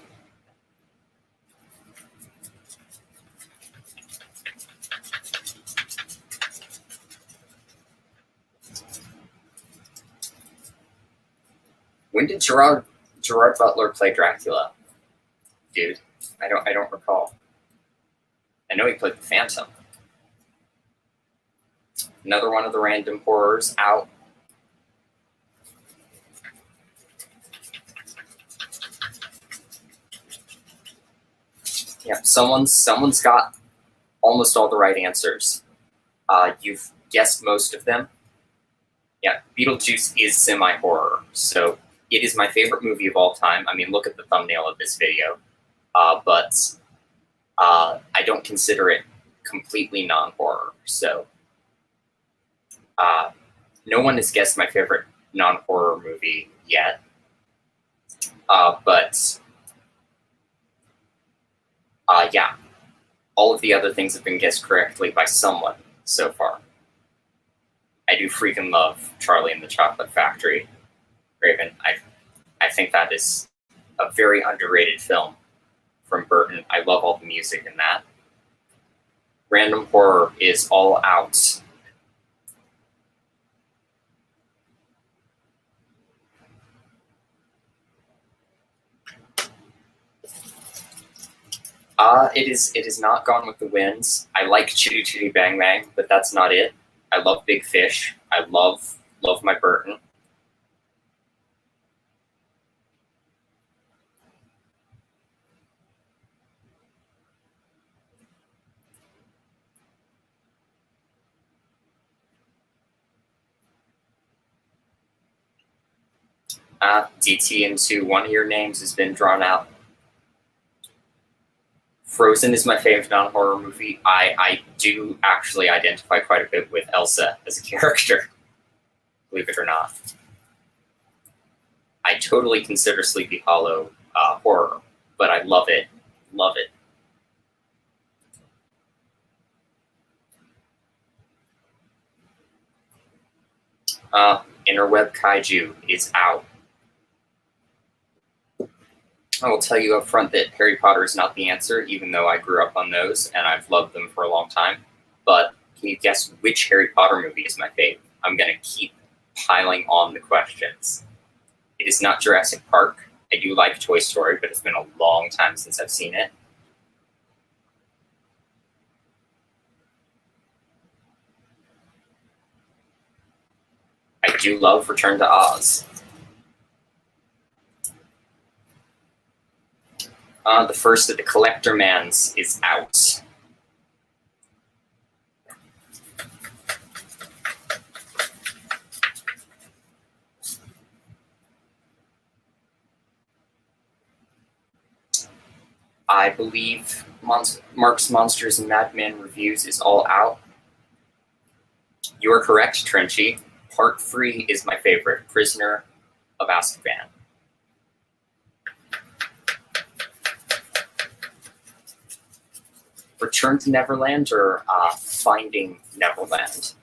When did Gerard Butler play Dracula? Dude, I don't recall. I know he played the Phantom. Another one of the random horrors out. Yeah, someone's got almost all the right answers. You've guessed most of them. Yeah, Beetlejuice is semi-horror, so it is my favorite movie of all time. I mean, look at the thumbnail of this video. But I don't consider it completely non-horror. So no one has guessed my favorite non-horror movie yet. But yeah, all of the other things have been guessed correctly by someone so far. I do freaking love Charlie and the Chocolate Factory, Raven. I think that is a very underrated film from Burton. I love all the music in that. Random horror is all out. It is not Gone with the Winds. I like Chitty Chitty Bang Bang, but that's not it. I love Big Fish. I love my Burton. DT into one of your names has been drawn out. Frozen is my favorite non-horror movie. I do actually identify quite a bit with Elsa as a character, believe it or not. I totally consider Sleepy Hollow horror, but I love it. Love it. Interweb Kaiju is out. I will tell you up front that Harry Potter is not the answer, even though I grew up on those and I've loved them for a long time. But can you guess which Harry Potter movie is my favorite? I'm going to keep piling on the questions. It is not Jurassic Park. I do like Toy Story, but it's been a long time since I've seen it. I do love Return to Oz. The first of the Collector Mans is out. I believe Mark's Monsters and Madman Reviews is all out. You are correct, Trenchy. Part 3 is my favorite, Prisoner of Azkaban. Return to Neverland or Finding Neverland?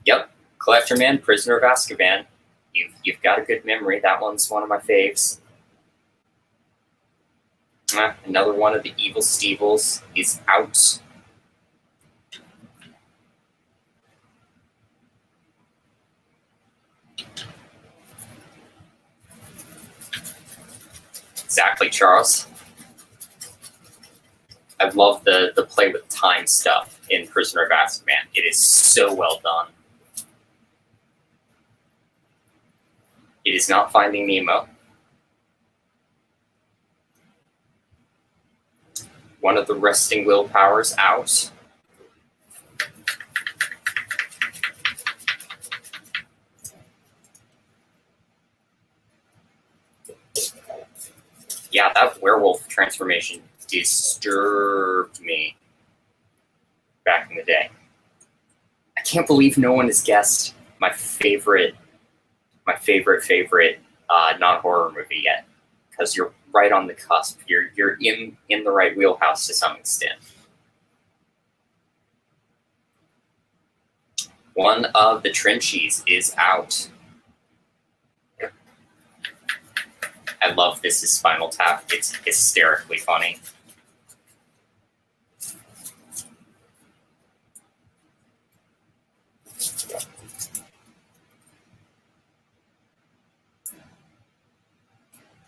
Yep, Collector Man, Prisoner of Azkaban. You've got a good memory. That one's one of my faves. Another one of the Evil Steevles is out. Exactly, Charles. I love the play with time stuff in Prisoner of Azkaban. It is so well done. It is not Finding Nemo. One of the Resting Willpowers out. Yeah, that werewolf transformation disturbed me back in the day. I can't believe no one has guessed my favorite non-horror movie yet, because you're right on the cusp. You're in the right wheelhouse to some extent. One of the Trenchies is out. I love This Is Spinal Tap. It's hysterically funny.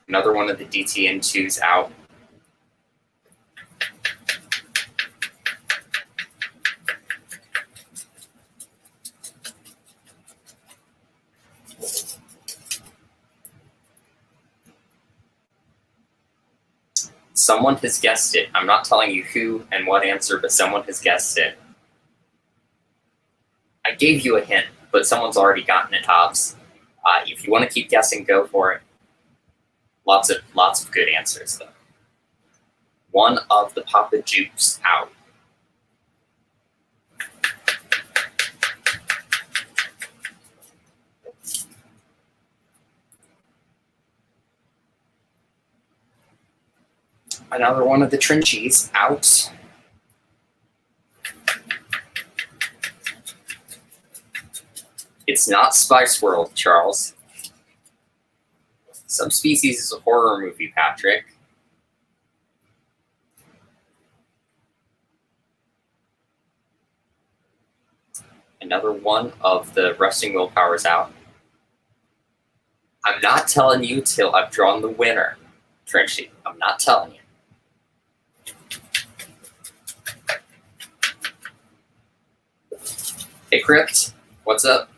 Another one of the DTN2s out. Someone has guessed it. I'm not telling you who and what answer, but someone has guessed it. I gave you a hint, but someone's already gotten it, Hobbs. If you want to keep guessing, go for it. Lots of good answers, though. One of the Papa Jupes out. Another one of the Trinchies out. It's not Spice World, Charles. Subspecies is a horror movie, Patrick. Another one of the Resting Willpower's out. I'm not telling you till I've drawn the winner, Trinchi. I'm not telling you. Hey, Crypt, what's up?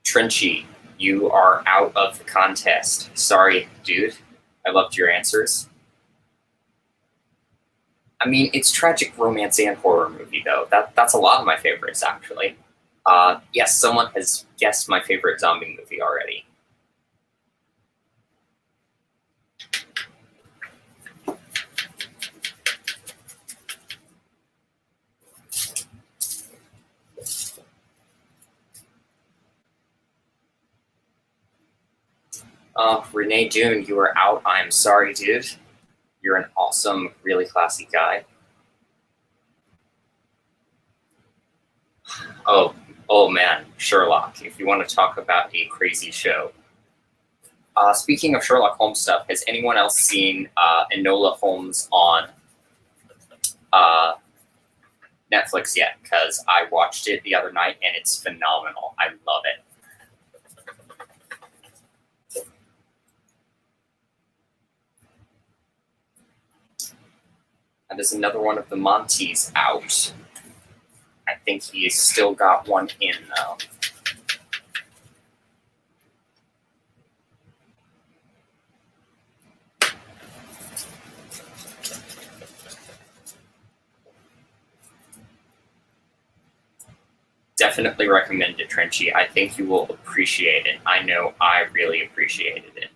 Trinchi, you are out of the contest. Sorry, dude. I loved your answers. I mean, it's tragic romance and horror movie, though. That's a lot of my favorites, actually. Yes, someone has guessed my favorite zombie movie already. Renee Dune, you are out. I'm sorry, dude. You're an awesome, really classy guy. Oh man, Sherlock. If you want to talk about a crazy show. Speaking of Sherlock Holmes stuff, has anyone else seen Enola Holmes on Netflix yet? Because I watched it the other night and it's phenomenal. I love it. And there's another one of the Monties out. I think he's still got one in, though. Definitely recommend it, Trinchi. I think you will appreciate it. I know I really appreciated it.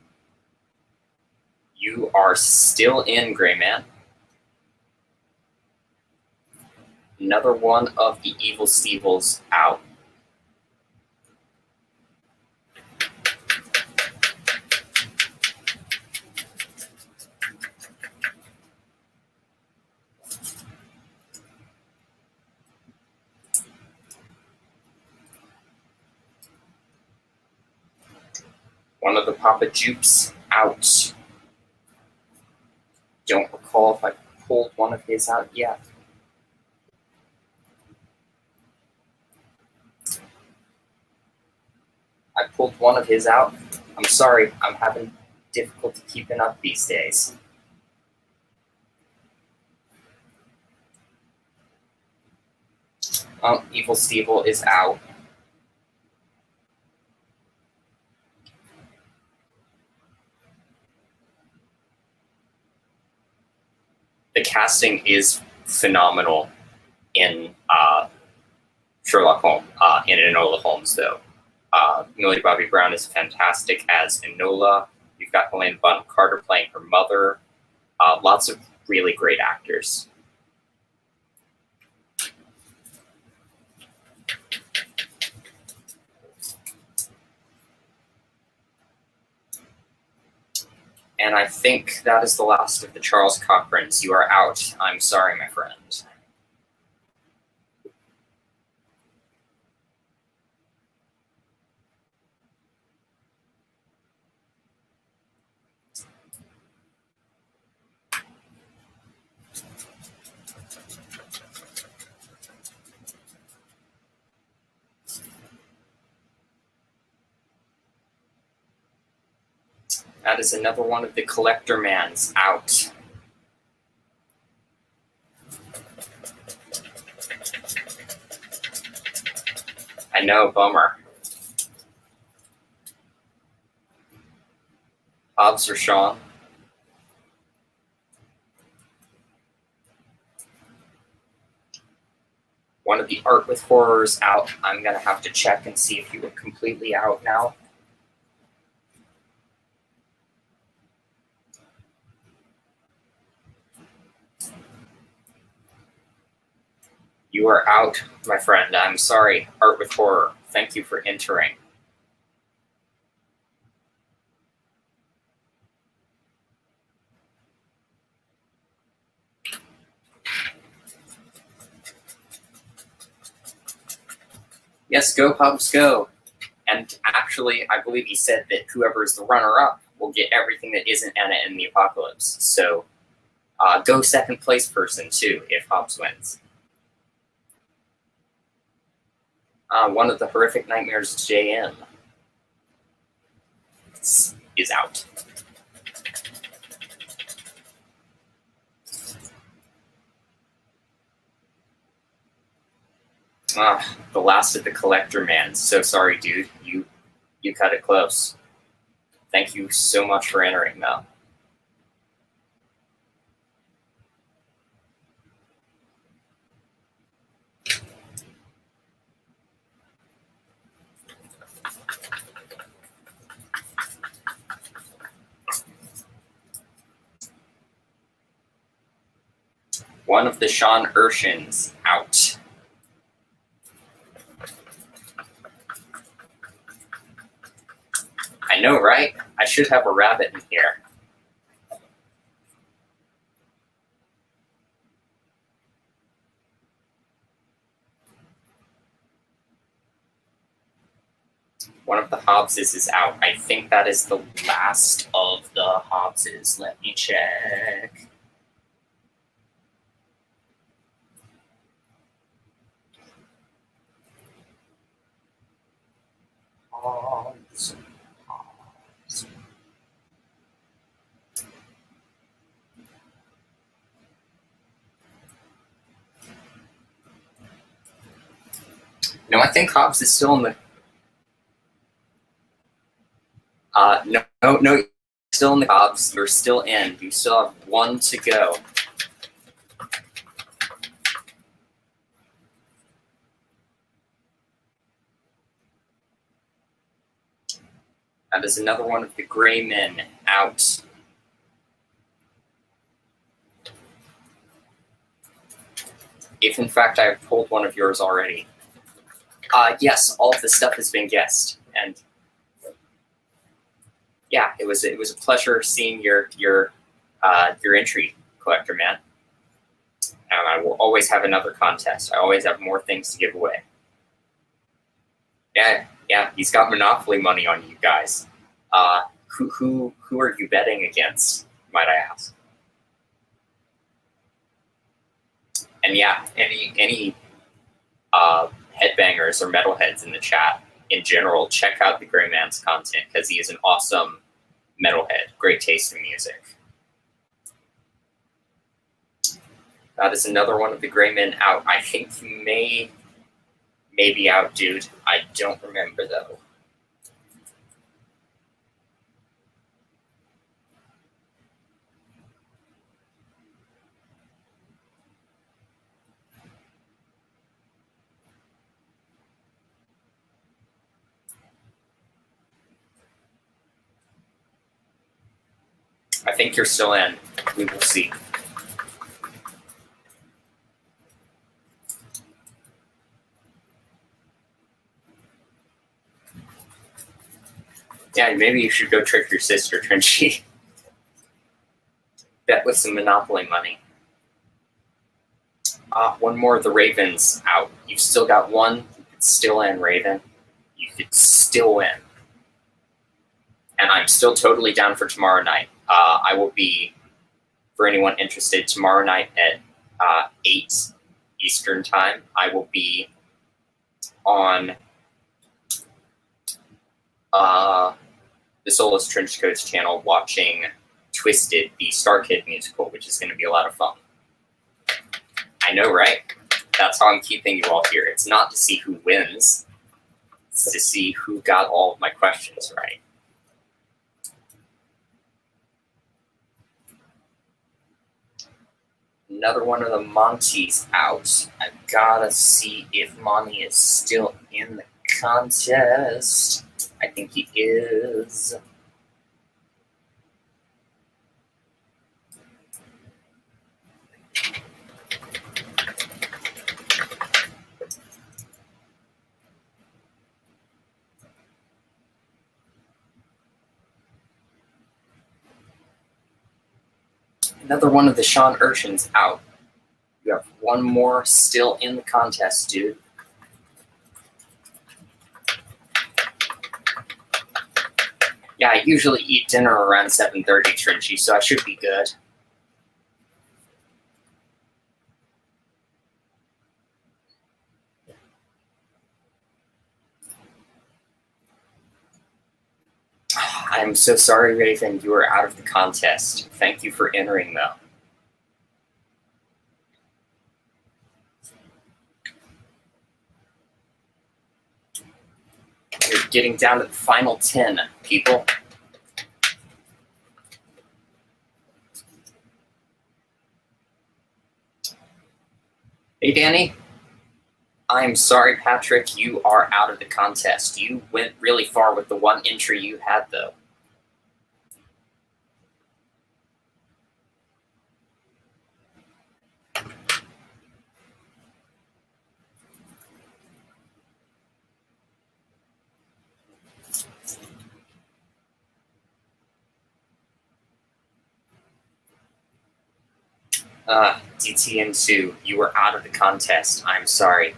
You are still in, Gray Man. Another one of the Evil Steevles out. One of the Papa Jupes out. Don't recall if I pulled one of his out yet. I pulled one of his out. I'm sorry, I'm having difficulty keeping up these days. Evil Steeple is out. The casting is phenomenal in Sherlock Holmes, in Enola Holmes, though. Millie Bobby Brown is fantastic as Enola. You've got Helena Bonham Carter playing her mother. Lots of really great actors. And I think that is the last of the Charles Cochrans. You are out. I'm sorry, my friend. That is another one of the Collector Mans out. I know, bummer. Hobbs or Sean? One of the art with horrors out. I'm going to have to check and see if you were completely out now. You are out, my friend. I'm sorry. Art with horror. Thank you for entering. Yes, go Hobbs, go. And actually, I believe he said that whoever is the runner-up will get everything that isn't Anna in the Apocalypse. So go second place person, too, if Hobbs wins. One of the horrific nightmares, JM, is out. The last of the collector man. So sorry, dude. You cut it close. Thank you so much for entering, though. One of the Sean Urshins out. I know, right? I should have a rabbit in here. One of the Hobbses is out. I think that is the last of the Hobbses. Let me check. Hobbs. No, I think Hobbs is still in the. No, still in the Hobbs. You're still in. You still have one to go. That is another one of the gray men out. If in fact I have pulled one of yours already. Yes, all of the stuff has been guessed, and yeah, it was a pleasure seeing your entry, Collector Man. And I will always have another contest. I always have more things to give away. Yeah, he's got Monopoly money on you guys. Who are you betting against, might I ask? And yeah, any headbangers or metalheads in the chat in general, check out the Gray Man's content because he is an awesome metalhead. Great taste in music. That is another one of the Gray Men out. I think you may be out, dude. I don't remember though. I think you're still in. We will see. Yeah, maybe you should go trick your sister, Trenchy. Bet with some Monopoly money. One more of the Ravens out. You've still got one. You could still in, Raven. You could still win. And I'm still totally down for tomorrow night. I will be, for anyone interested, tomorrow night at 8 Eastern Time. I will be on the Soulless Trenchcoats channel watching Twisted, the Star Kid musical, which is going to be a lot of fun. I know, right? That's how I'm keeping you all here. It's not to see who wins. It's to see who got all of my questions right. Another one of the Monty's out. I've gotta see if Monty is still in the contest. I think he is. Another one of the Sean Urshins out. You have one more still in the contest, dude. Yeah, I usually eat dinner around 7:30, Trinchy, so I should be good. I'm so sorry, Raven. You are out of the contest. Thank you for entering, though. We're getting down to the final 10, people. Hey, Danny. I'm sorry, Patrick. You are out of the contest. You went really far with the one entry you had, though. DTN2, you were out of the contest. I'm sorry.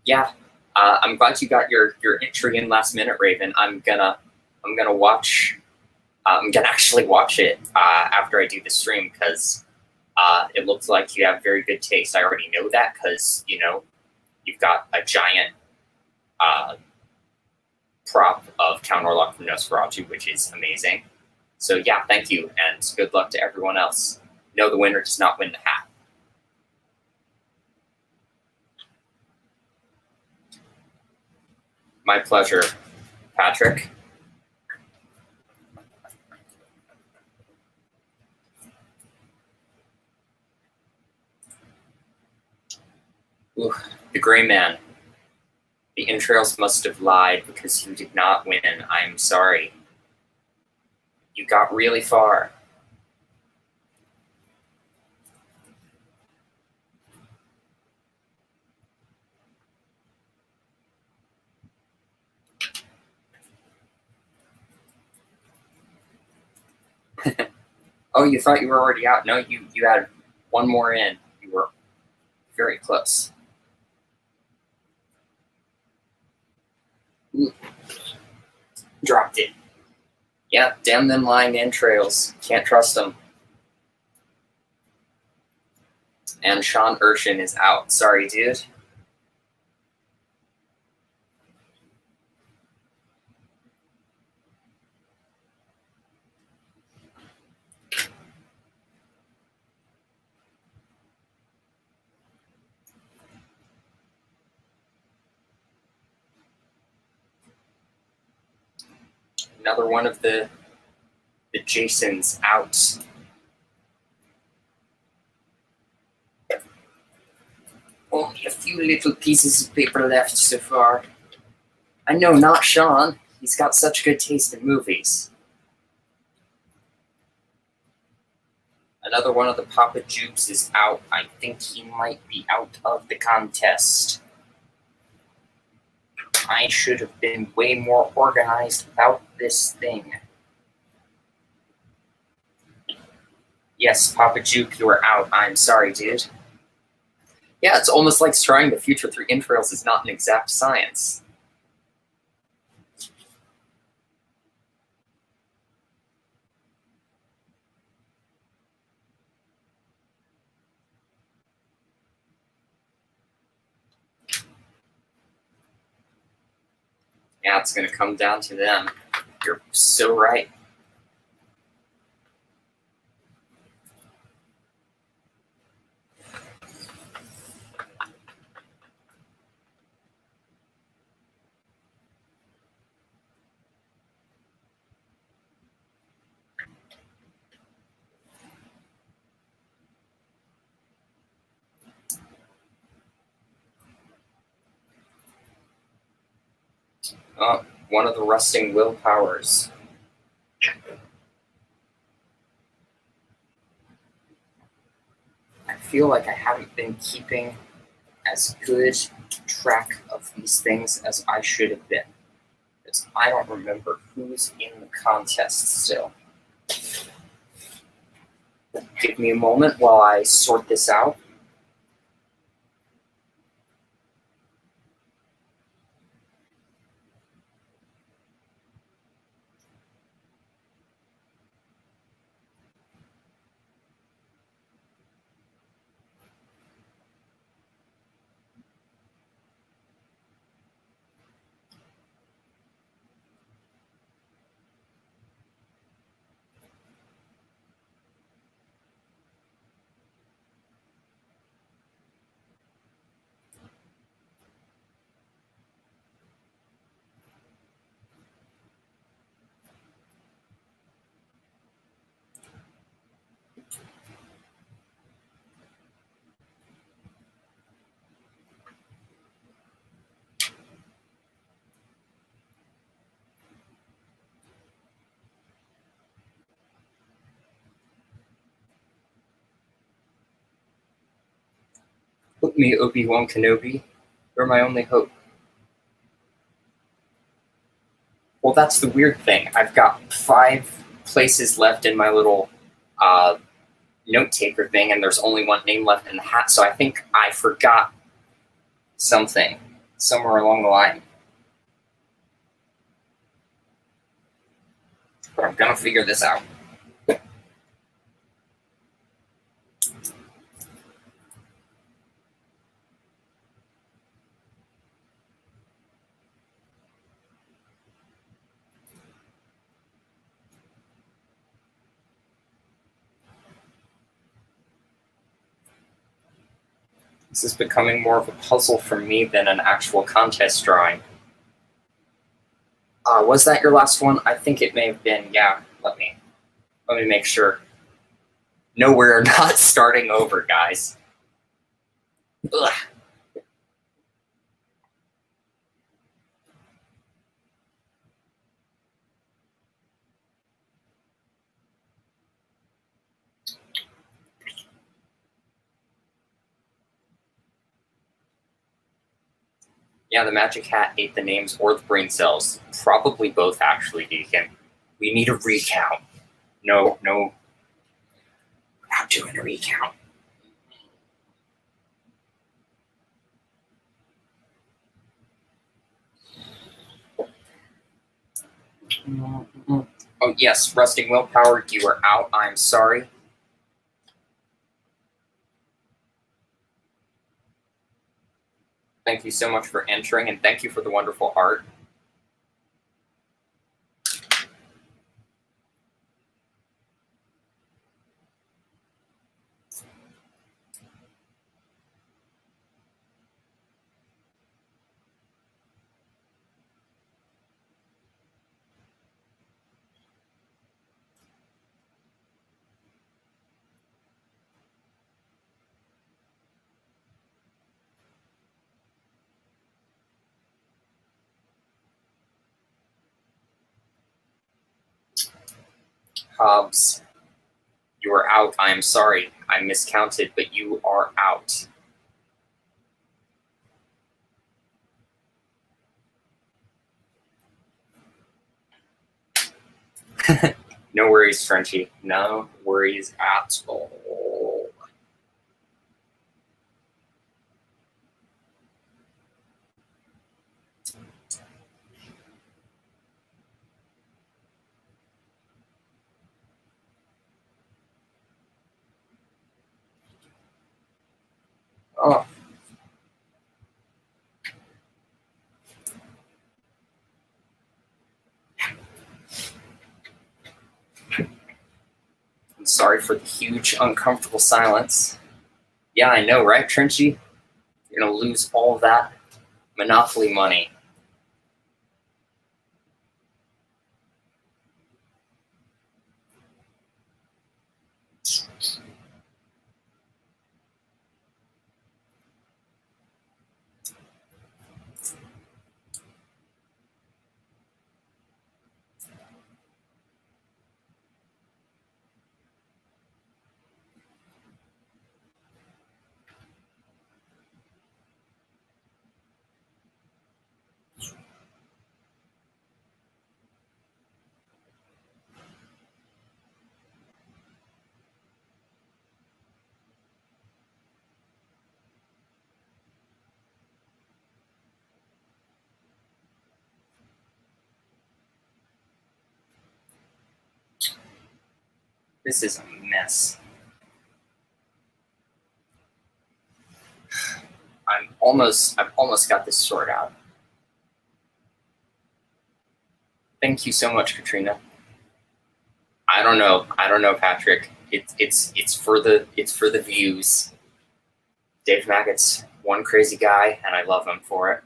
Yeah, I'm glad you got your entry in last minute, Raven. I'm gonna watch. I'm gonna actually watch it after I do the stream because it looks like you have very good taste. I already know that because you've got a giant prop of Count Orlok from Nosferatu, which is amazing. So yeah, thank you, and good luck to everyone else. No, the winner does not win the hat. My pleasure, Patrick. Ooh, the Gray Man. The entrails must have lied because you did not win. I'm sorry. You got really far. Oh, you thought you were already out? No, you had one more in. You were very close. Ooh. Dropped it. Yeah, damn them lying entrails. Can't trust them. And Sean Urshin is out. Sorry, dude. Another one of the Jasons out. Only a few little pieces of paper left so far. I know, not Sean. He's got such good taste in movies. Another one of the Papa Jukes is out. I think he might be out of the contest. I should have been way more organized about this thing. Yes, Papa Juke, you are out. I'm sorry, dude. Yeah, it's almost like trying the future through entrails is not an exact science. Yeah, it's going to come down to them. You're so right. One of the rusting willpowers. I feel like I haven't been keeping as good track of these things as I should have been, because I don't remember who's in the contest still. Give me a moment while I sort this out. Put me, Obi-Wan Kenobi. You're my only hope. Well, that's the weird thing. I've got 5 places left in my little note taker thing, and there's only one name left in the hat, so I think I forgot something somewhere along the line. But I'm gonna figure this out. This is becoming more of a puzzle for me than an actual contest drawing. Was that your last one? I think it may have been. Yeah, let me make sure. No, we're not starting over, guys. Ugh. Yeah, the magic hat ate the names or the brain cells. Probably both, actually, Deacon. We need a recount. No, we're not doing a recount. Oh, yes, Rusting Willpower, you are out. I'm sorry. Thank you so much for entering, and thank you for the wonderful art. Hobbs, you are out. I am sorry. I miscounted, but you are out. No worries, Frenchie. No worries at all. Oh. I'm sorry for the huge, uncomfortable silence. Yeah, I know, right, Trenchy? You're going to lose all that Monopoly money. This is a mess. I've almost got this sorted out. Thank you so much, Katrina. I don't know, Patrick. It's for the views. Dave Maggott's one crazy guy, and I love him for it.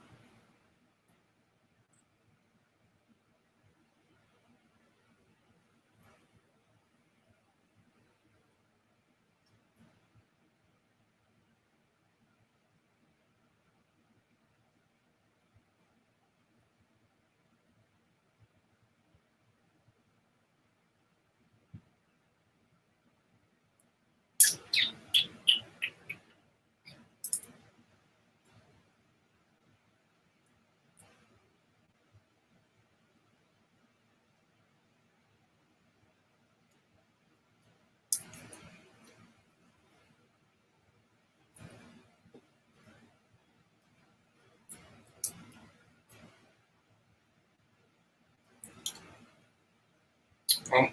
Oh,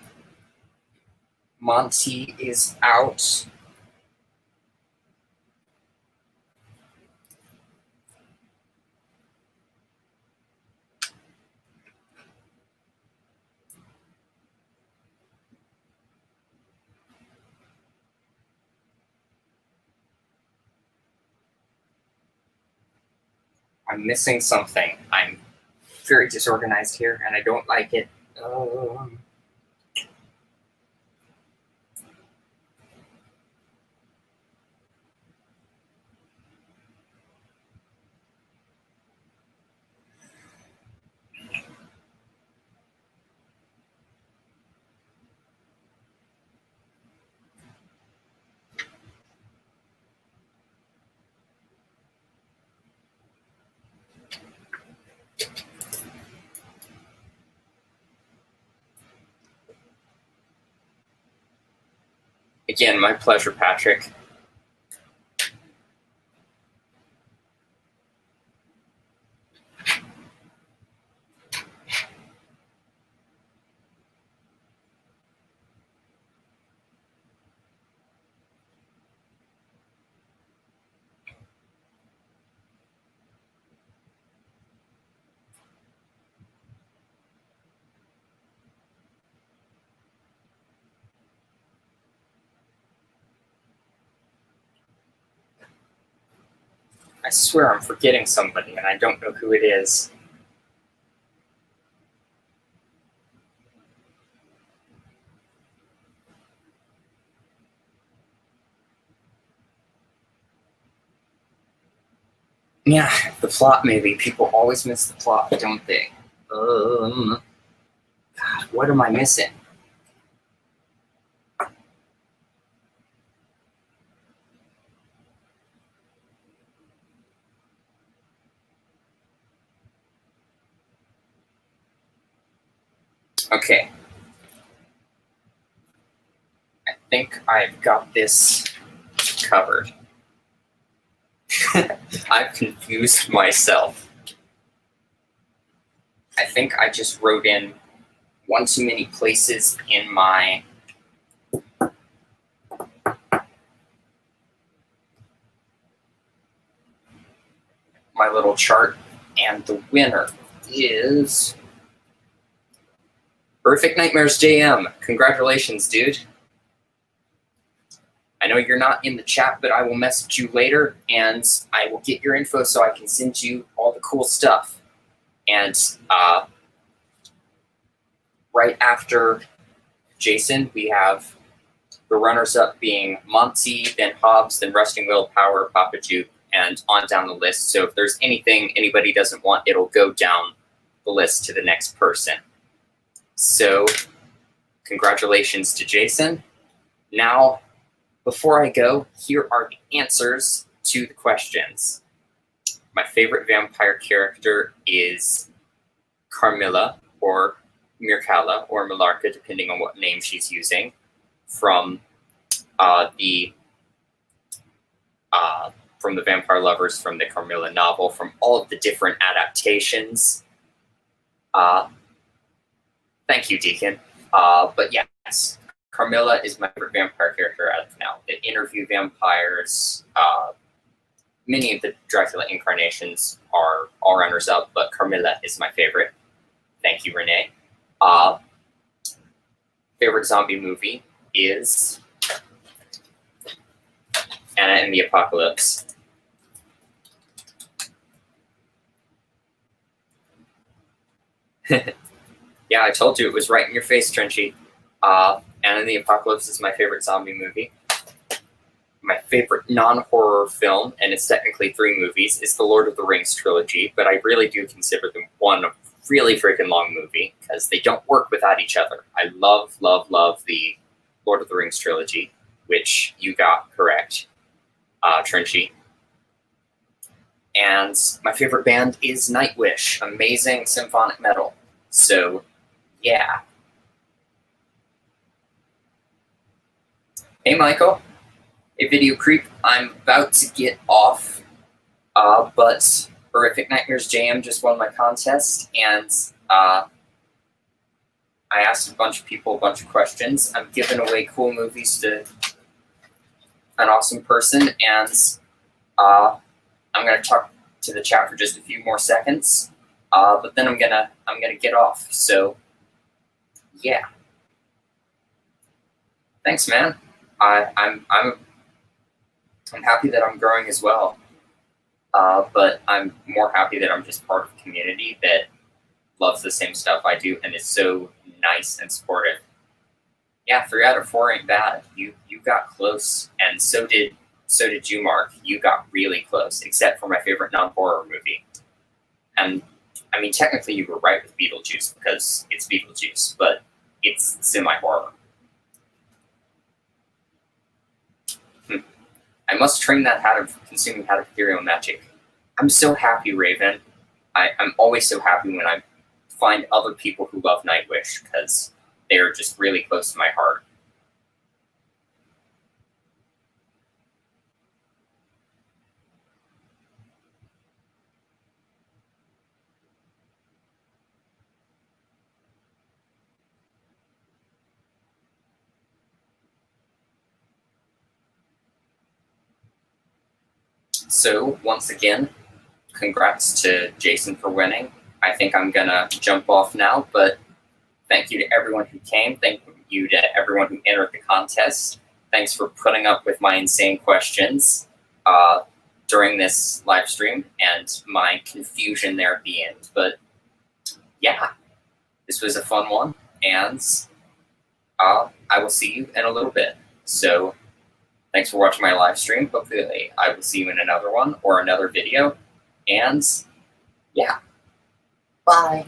Monty is out. I'm missing something. I'm very disorganized here, and I don't like it. Again, my pleasure, Patrick. I swear I'm forgetting somebody, and I don't know who it is. Yeah, the plot maybe. People always miss the plot, don't they? God, what am I missing? Okay. I think I've got this covered. I've confused myself. I think I just wrote in one too many places in my little chart, and the winner is Horrific Nightmares JM. Congratulations, dude. I know you're not in the chat, but I will message you later, and I will get your info so I can send you all the cool stuff. And right after Jason, we have the runners-up being Monty, then Hobbs, then Rusting Willpower, Papa Juke, and on down the list. So if there's anything anybody doesn't want, it'll go down the list to the next person. So congratulations to Jason. Now, before I go, here are the answers to the questions. My favorite vampire character is Carmilla, or Mirkala, or Malarka, depending on what name she's using, from the Vampire Lovers, from the Carmilla novel, from all of the different adaptations. Thank you, Deacon. But yes, Carmilla is my favorite vampire character out of now. The Interview vampires, many of the Dracula incarnations are all runners-up, but Carmilla is my favorite. Thank you, Renee. Favorite zombie movie is Anna and the Apocalypse. Yeah, I told you it was right in your face, Trenchy. Anna and the Apocalypse is my favorite zombie movie. My favorite non-horror film, and it's technically 3 movies, is the Lord of the Rings trilogy, but I really do consider them one really freaking long movie, because they don't work without each other. I love, love, love the Lord of the Rings trilogy, which you got correct, Trenchy. And my favorite band is Nightwish, amazing symphonic metal. So, yeah. Hey, Michael. Hey, Video Creep. I'm about to get off, but Horrific Nightmares JM just won my contest, and I asked a bunch of people a bunch of questions. I'm giving away cool movies to an awesome person, and I'm gonna talk to the chat for just a few more seconds, but then I'm gonna get off. So, yeah. Thanks, man. I'm happy that I'm growing as well, but I'm more happy that I'm just part of a community that loves the same stuff I do and is so nice and supportive. Yeah, 3 out of 4 ain't bad. You got close, and so did you, Mark. You got really close, except for my favorite non-horror movie. And I mean, technically, you were right with Beetlejuice because it's Beetlejuice, but it's semi-horror. I must train that habit of consuming ethereal magic. I'm so happy, Raven. I'm always so happy when I find other people who love Nightwish, because they're just really close to my heart. So, once again, congrats to Jason for winning. I think I'm gonna jump off now, but thank you to everyone who came. Thank you to everyone who entered the contest. Thanks for putting up with my insane questions during this live stream and my confusion there at the end. But yeah, this was a fun one, and I will see you in a little bit. So thanks for watching my live stream. Hopefully I will see you in another one or another video. And yeah, bye.